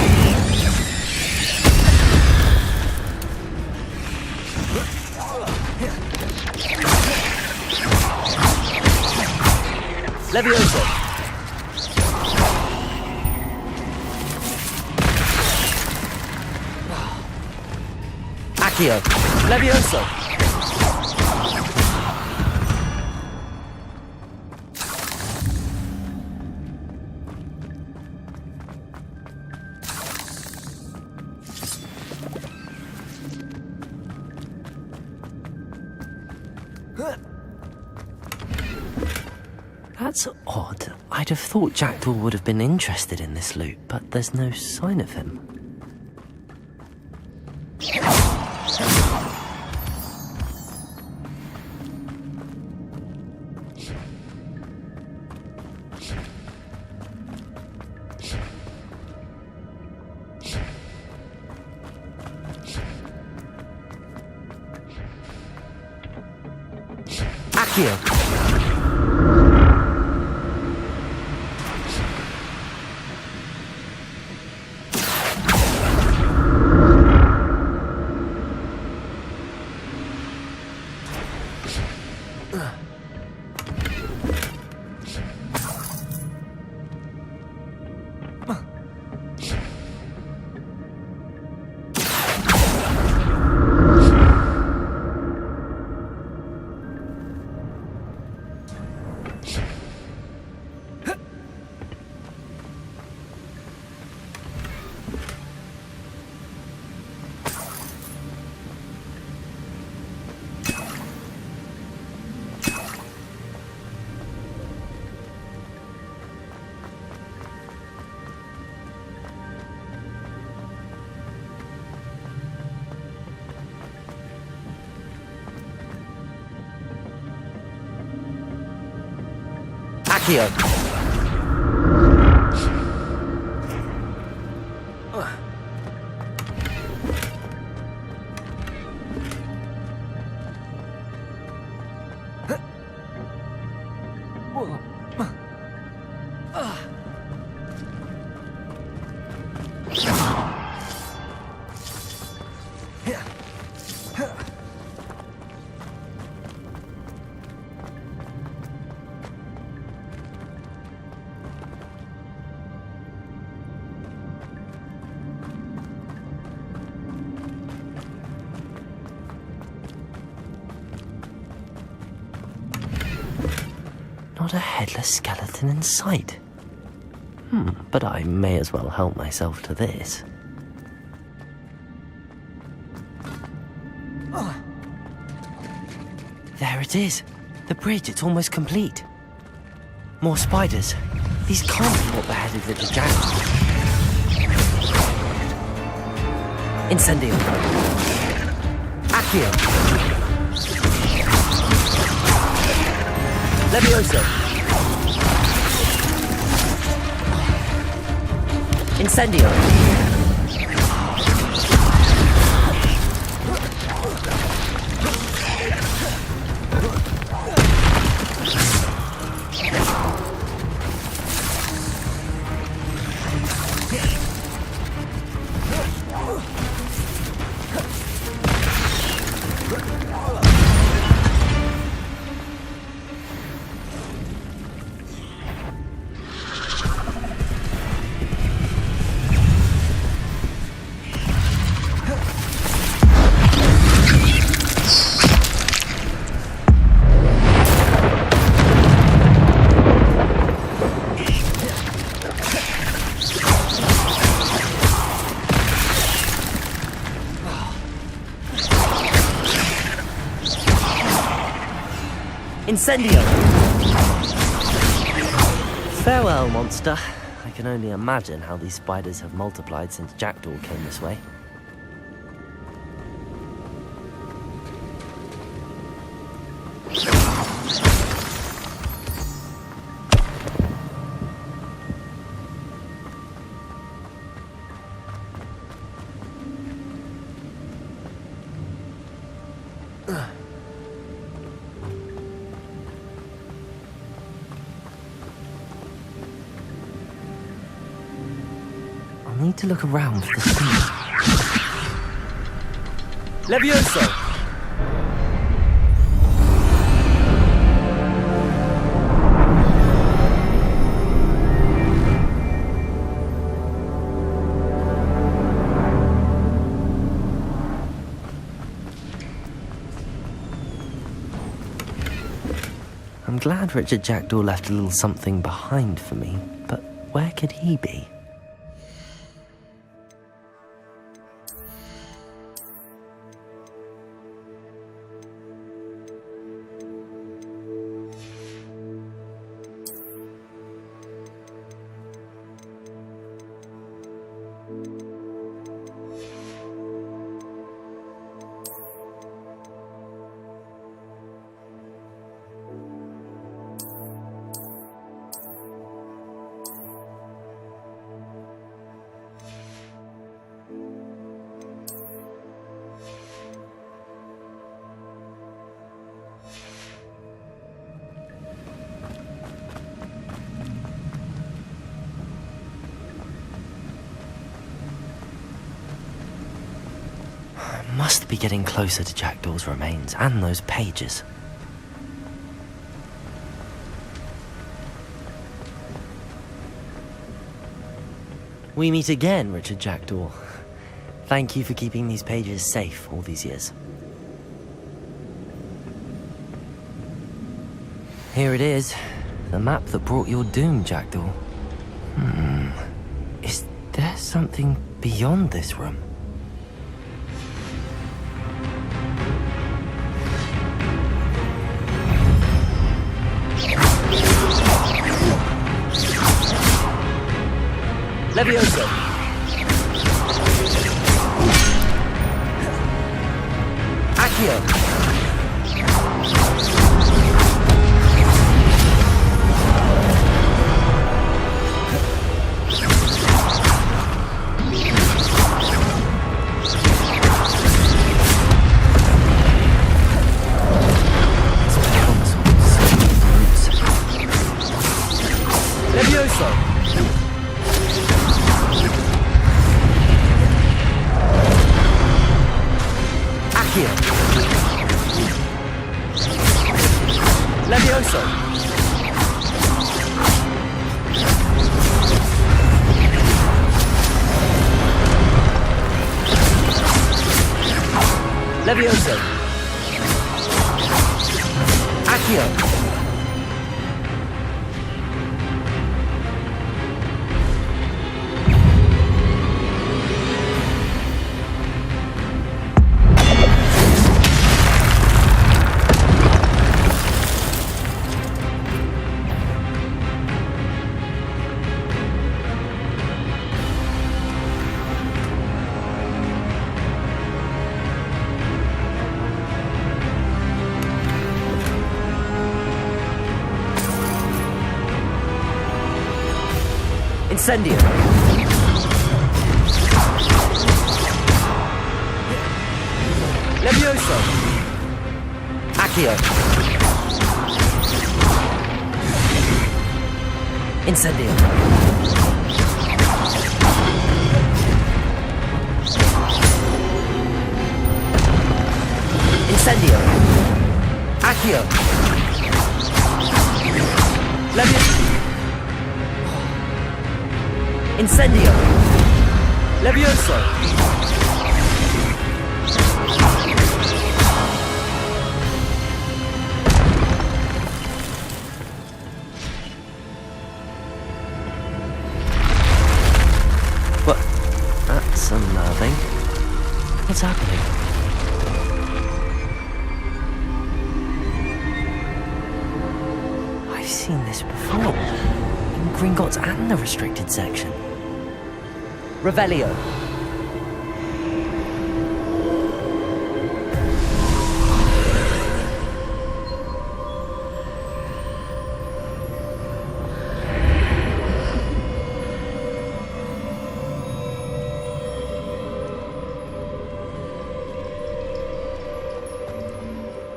Levioso. Accio. Levioso. That's odd. I'd have thought Jackdaw would have been interested in this loot, but there's no sign of him. Accio. Accio. Not a headless skeleton in sight. But I may as well help myself to this. There it is. The bridge, it's almost complete. More spiders. These can't be what beheaded Richard Jackdaw. Incendio. Accio. Levioso. Incendio. Incendio! Farewell, monster. I can only imagine how these spiders have multiplied since Jackdaw came this way. I need to look around for the thing. Levioso! I'm glad Richard Jackdaw left a little something behind for me, but where could he be? Must be getting closer to Jackdaw's remains and those pages. We meet again, Richard Jackdaw. Thank you for keeping these pages safe all these years. Here it is, the map that brought your doom, Jackdaw. Is there something beyond this room? Levioso! Accio! Levioso! Here. Levioso. Levioso. Accio. Incendio. Levioso. Accio. Incendio. Incendio. Accio. Levioso. Incendio. Levioso. What? That's unnerving. What's happening? I've seen this before. In Gringotts and the restricted section. Revelio.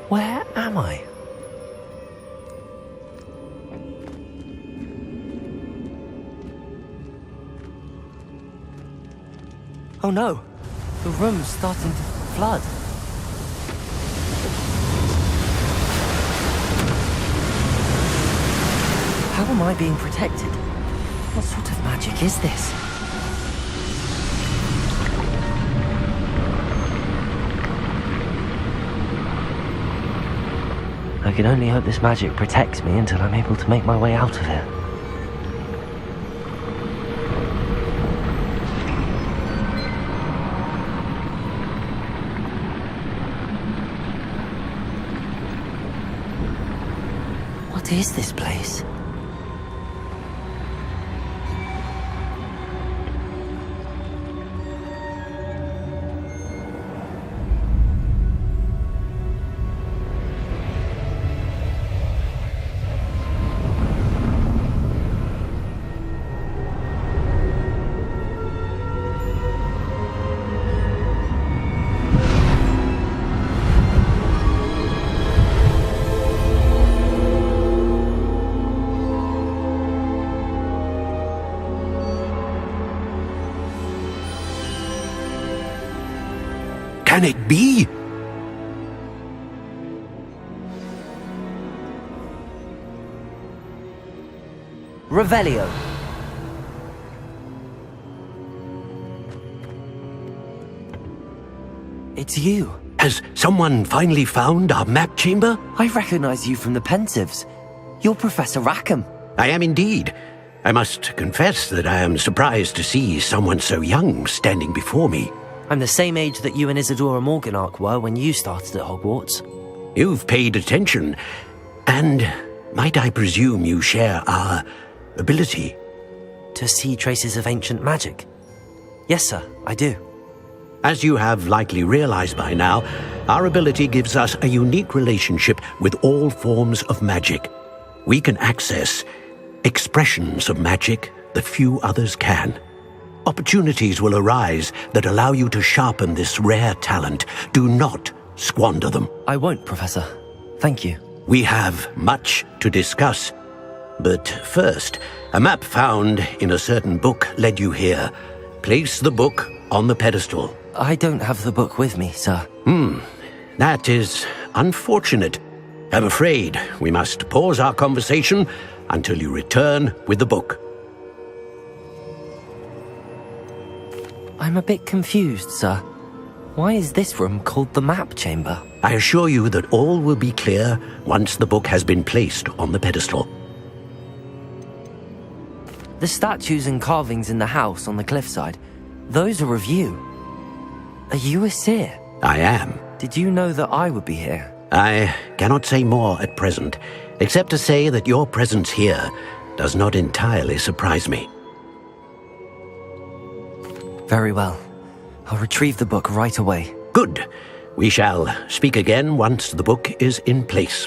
Where am I? Oh no, the room's starting to flood. How am I being protected? What sort of magic is this? I can only hope this magic protects me until I'm able to make my way out of here. What is this place? Can it be? Revelio. It's you. Has someone finally found our map chamber? I recognize you from the Pensives. You're Professor Rackham. I am indeed. I must confess that I am surprised to see someone so young standing before me. I'm the same age that you and Isadora Morganach were when you started at Hogwarts. You've paid attention, and might I presume you share our ability? To see traces of ancient magic? Yes, sir, I do. As you have likely realized by now, our ability gives us a unique relationship with all forms of magic. We can access expressions of magic that few others can. Opportunities will arise that allow you to sharpen this rare talent. Do not squander them. I won't, Professor. Thank you. We have much to discuss. But first, a map found in a certain book led you here. Place the book on the pedestal. I don't have the book with me, sir. That is unfortunate. I'm afraid we must pause our conversation until you return with the book. I'm a bit confused, sir. Why is this room called the map chamber? I assure you that all will be clear once the book has been placed on the pedestal. The statues and carvings in the house on the cliffside, those are of you. Are you a seer? I am. Did you know that I would be here? I cannot say more at present, except to say that your presence here does not entirely surprise me. Very well. I'll retrieve the book right away. Good. We shall speak again once the book is in place.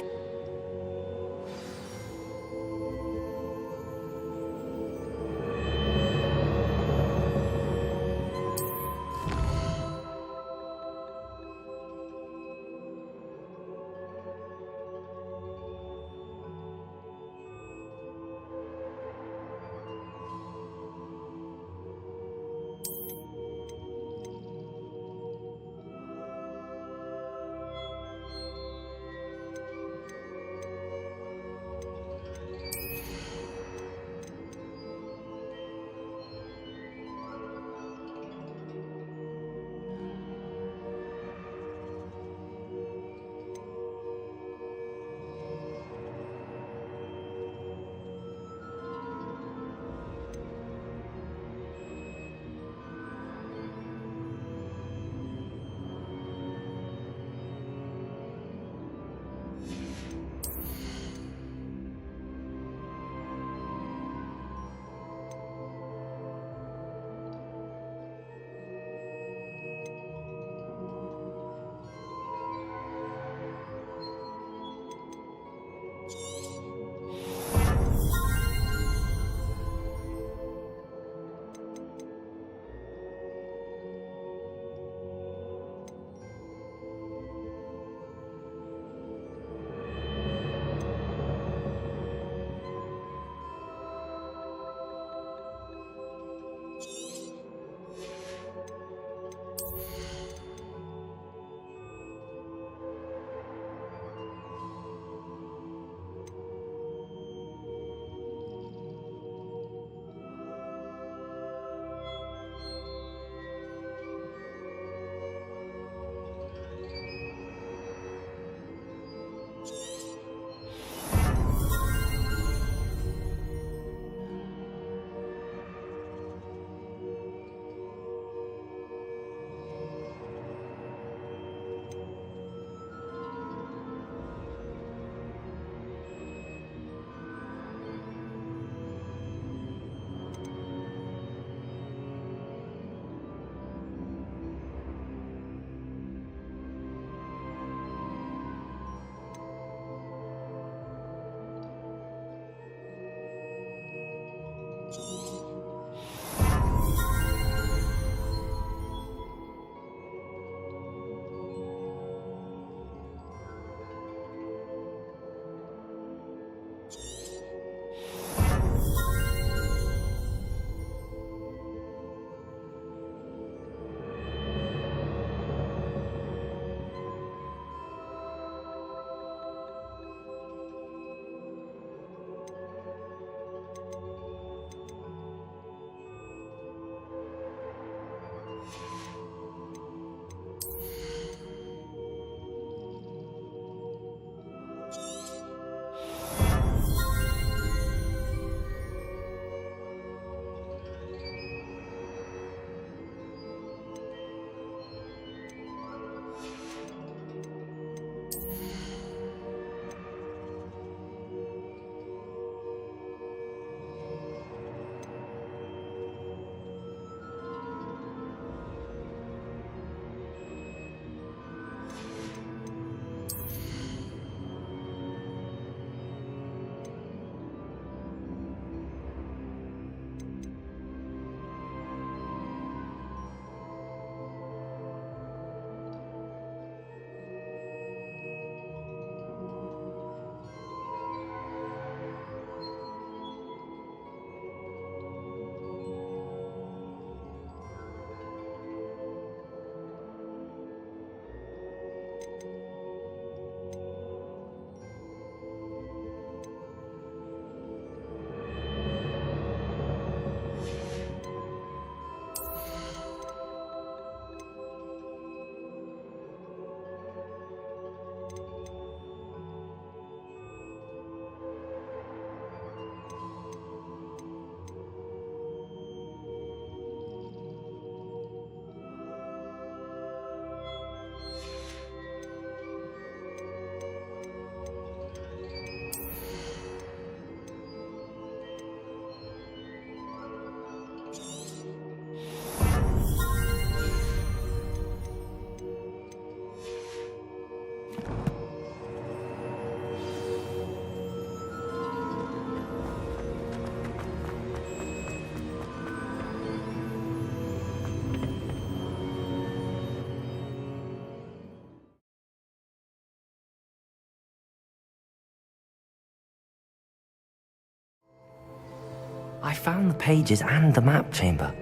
I found the pages and the map chamber.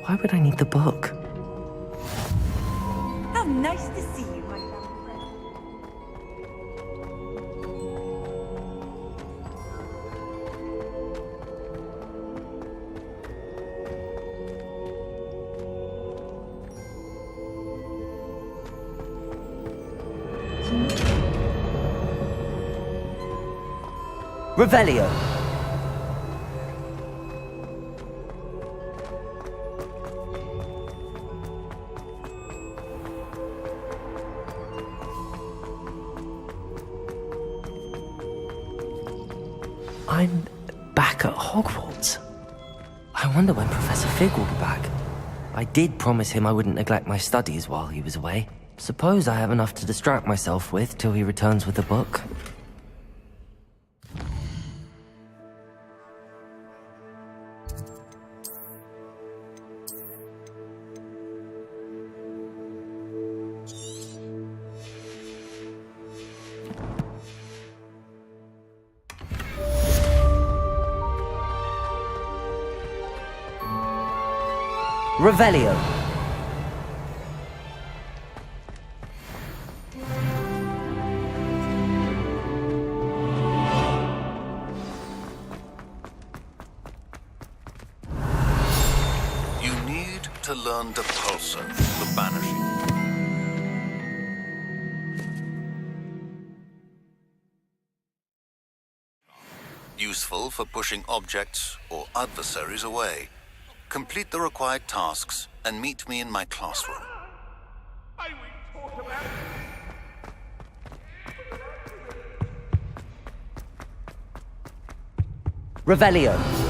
Why would I need the book? How nice to see you, my friend. Revelio. I'm back at Hogwarts. I wonder when Professor Fig will be back. I did promise him I wouldn't neglect my studies while he was away. Suppose I have enough to distract myself with till he returns with the book. Revelio. You need to learn the pulsar, the banishing. Useful for pushing objects or adversaries away. Complete the required tasks and meet me in my classroom. Revelio.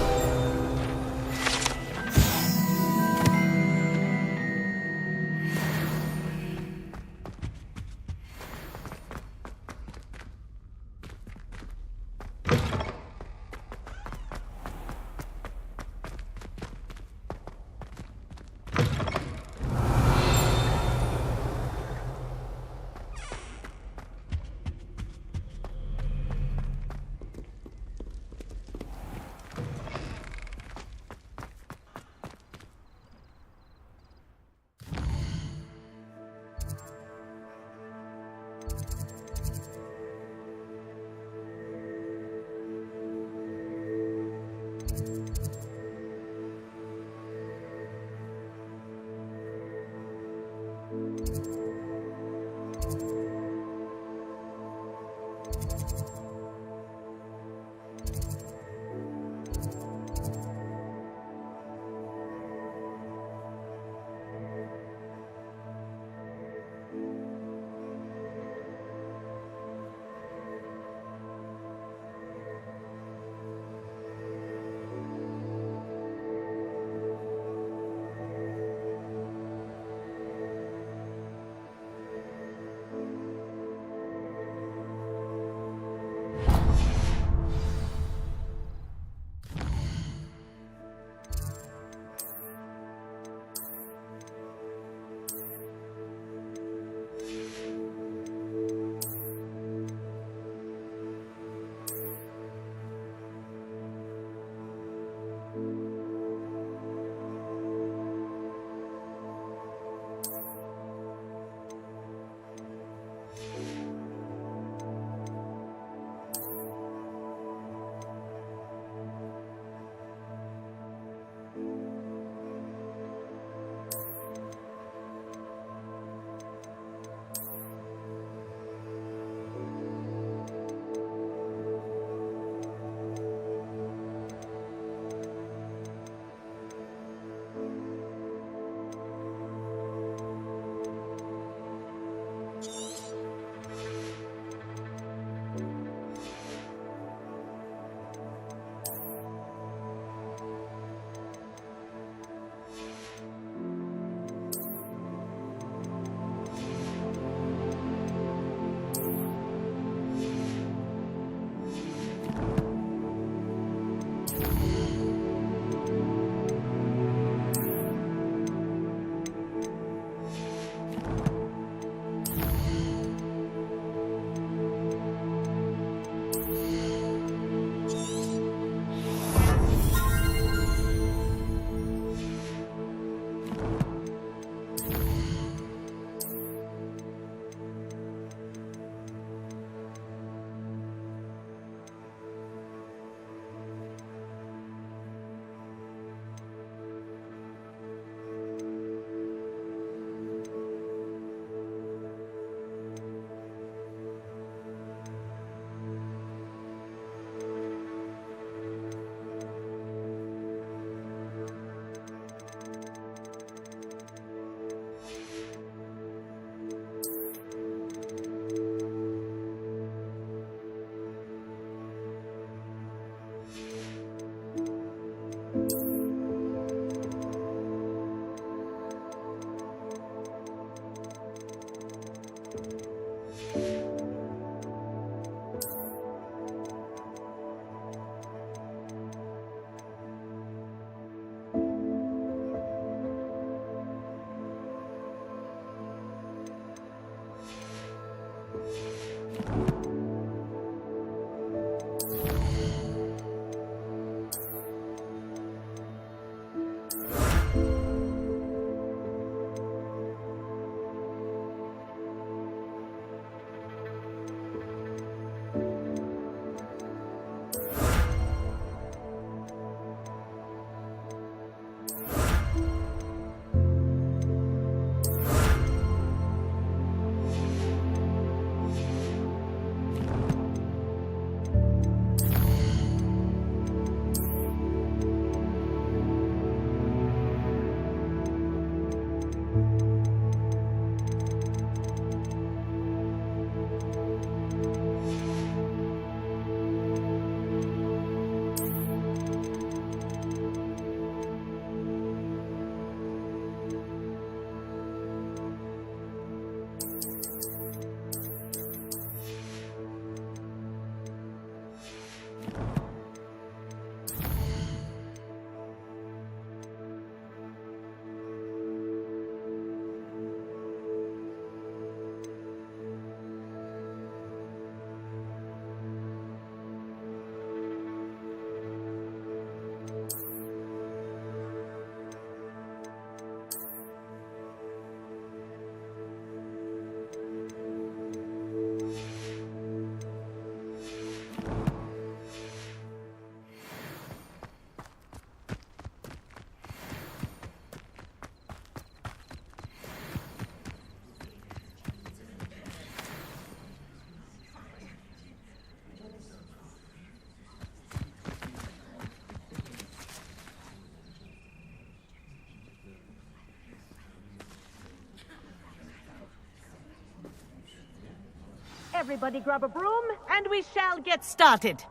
Everybody grab a broom, and we shall get started.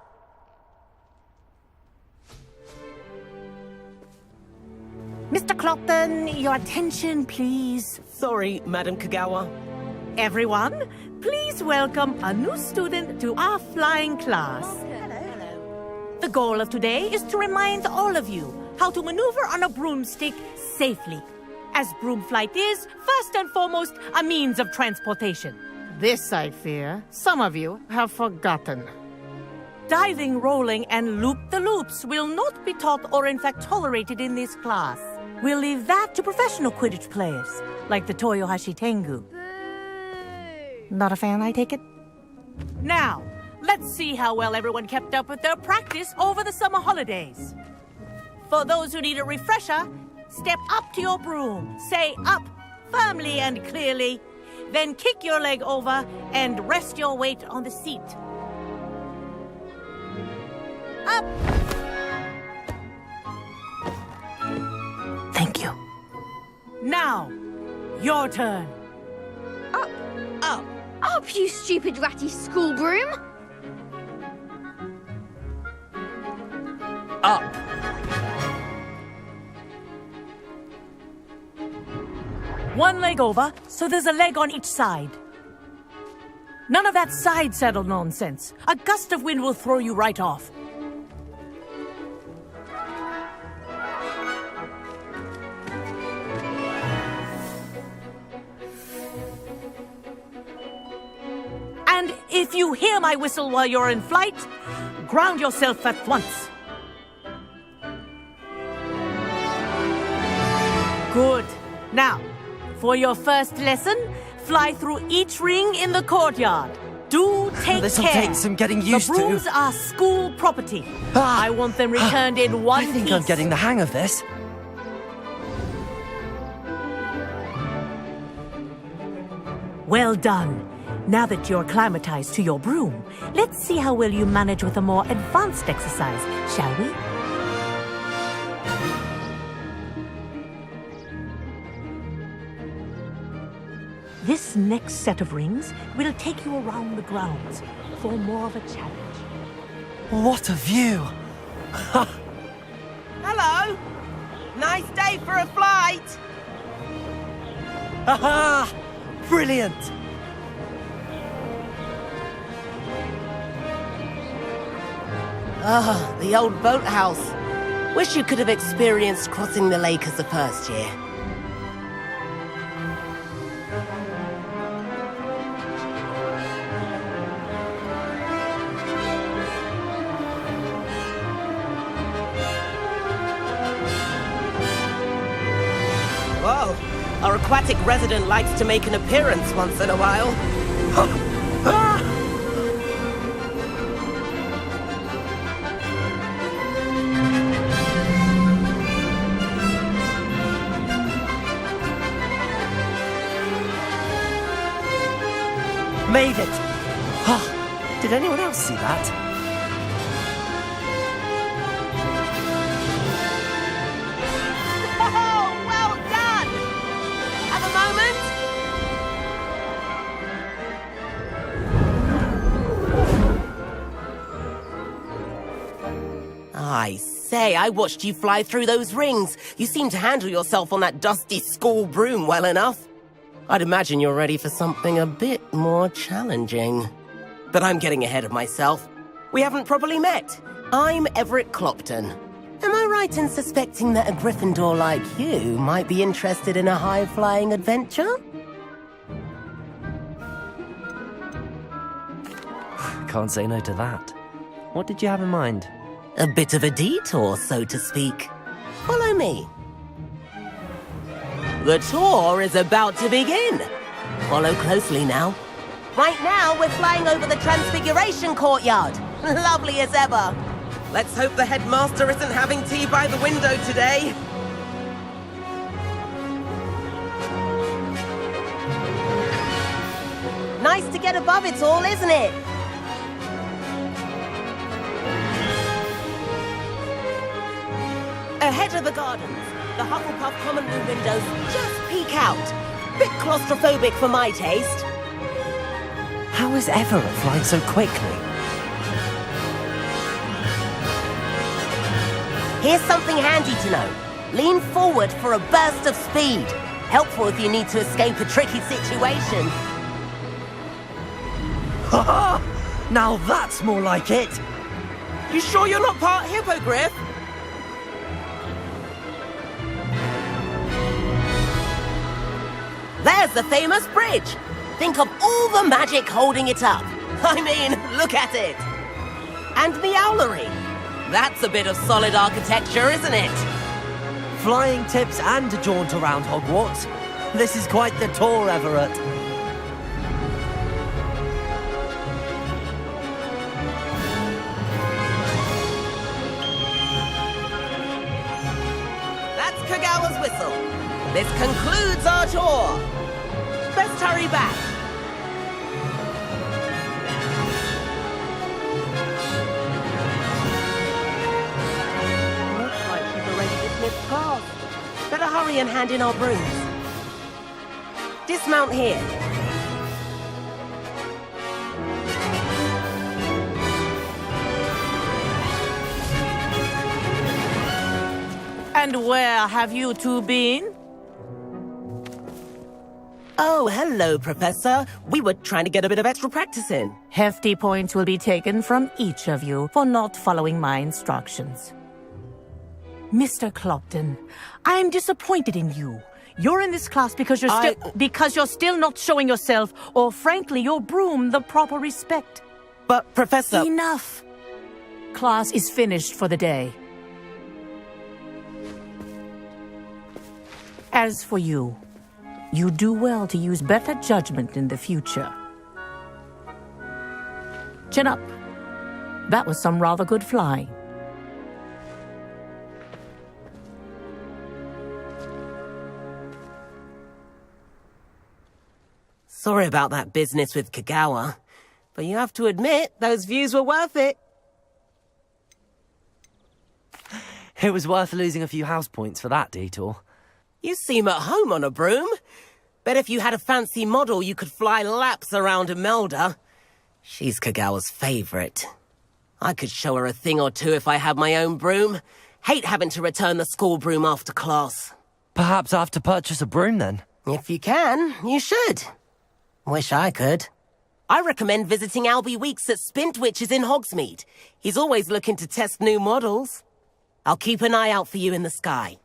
Mr. Clopton, your attention, please. Sorry, Madam Kagawa. Everyone, please welcome a new student to our flying class. Hello. The goal of today is to remind all of you how to maneuver on a broomstick safely, as broom flight is, first and foremost, a means of transportation. This, I fear, some of you have forgotten. Diving, rolling, and loop-the-loops will not be taught or in fact tolerated in this class. We'll leave that to professional Quidditch players, like the Toyohashi Tengu. Not a fan, I take it? Now, let's see how well everyone kept up with their practice over the summer holidays. For those who need a refresher, step up to your broom, say up firmly and clearly, then kick your leg over and rest your weight on the seat. Up! Thank you. Now, your turn. Up. Up. Up, you stupid ratty school broom. Up. One leg over, so there's a leg on each side. None of that side saddle nonsense. A gust of wind will throw you right off. And if you hear my whistle while you're in flight, ground yourself at once. Good. Now, for your first lesson, fly through each ring in the courtyard. Do take This'll care. take some getting used to. The brooms are school property. I want them returned in one I think piece. I'm getting the hang of this. Well done. Now that you're acclimatized to your broom, let's see how well you manage with a more advanced exercise, shall we? This next set of rings will take you around the grounds for more of a challenge. What a view! Hello. Nice day for a flight. Aha! Brilliant! Ah, the old boathouse. Wish you could have experienced crossing the lake as a first year. Whoa, our aquatic resident likes to make an appearance once in a while. Made it! Oh, did anyone else see that? Oh, well done! Have a moment? I say, I watched you fly through those rings. You seem to handle yourself on that dusty school broom well enough. I'd imagine you're ready for something a bit more challenging. But I'm getting ahead of myself. We haven't properly met. I'm Everett Clopton. Am I right in suspecting that a Gryffindor like you might be interested in a high-flying adventure? Can't say no to that. What did you have in mind? A bit of a detour, so to speak. Follow me. The tour is about to begin. Follow closely now. Right now, we're flying over the Transfiguration Courtyard. Lovely as ever. Let's hope the headmaster isn't having tea by the window today. Nice to get above it all, isn't it? Ahead of the gardens, the Hufflepuff common room windows just peek out. Bit claustrophobic for my taste. How is Everett flying so quickly? Here's something handy to know. Lean forward for a burst of speed. Helpful if you need to escape a tricky situation. Ha! Now that's more like it! You sure you're not part hippogriff? There's the famous bridge. Think of all the magic holding it up. I mean, look at it. And the owlery. That's a bit of solid architecture, isn't it? Flying tips and a jaunt around Hogwarts. This is quite the tour, Everett. That's Kagawa's whistle. This concludes our tour. Best hurry back. Looks like she's already dismissed class. Better hurry and hand in our brooms. Dismount here. And where have you two been? Oh, hello, Professor. We were trying to get a bit of extra practice in. Hefty points will be taken from each of you for not following my instructions. Mr. Clopton, I am disappointed in you. You're in this class because you're still not showing yourself, or frankly, your broom the proper respect. But, Professor... Enough! Class is finished for the day. As for you, you do well to use better judgment in the future. Chin up. That was some rather good flying. Sorry about that business with Kagawa, but you have to admit, those views were worth it. It was worth losing a few house points for that detour. You seem at home on a broom. Bet if you had a fancy model, you could fly laps around Imelda. She's Kagawa's favorite. I could show her a thing or two if I had my own broom. Hate having to return the school broom after class. Perhaps I have to purchase a broom then? If you can, you should. Wish I could. I recommend visiting Albie Weeks at Spintwitches in Hogsmeade. He's always looking to test new models. I'll keep an eye out for you in the sky.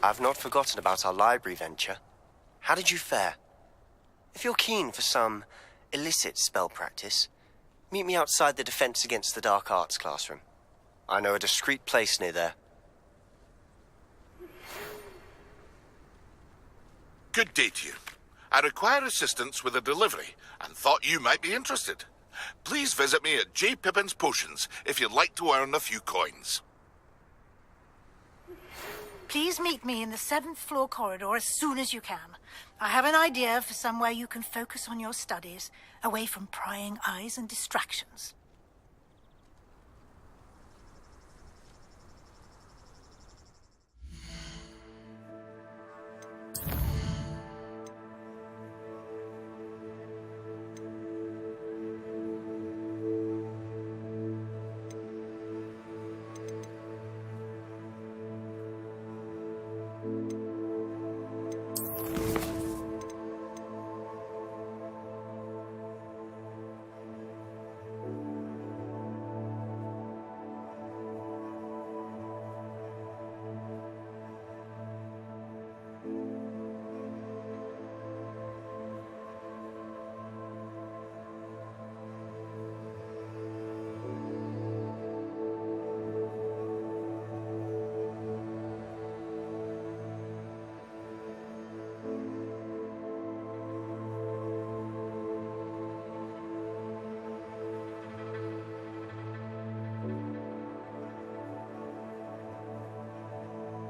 I've not forgotten about our library venture. How did you fare? If you're keen for some illicit spell practice, meet me outside the Defense Against the Dark Arts classroom. I know a discreet place near there. Good day to you. I require assistance with a delivery and thought you might be interested. Please visit me at J. Pippin's Potions if you'd like to earn a few coins. Please meet me in the 7th floor corridor as soon as you can. I have an idea for somewhere you can focus on your studies, away from prying eyes and distractions.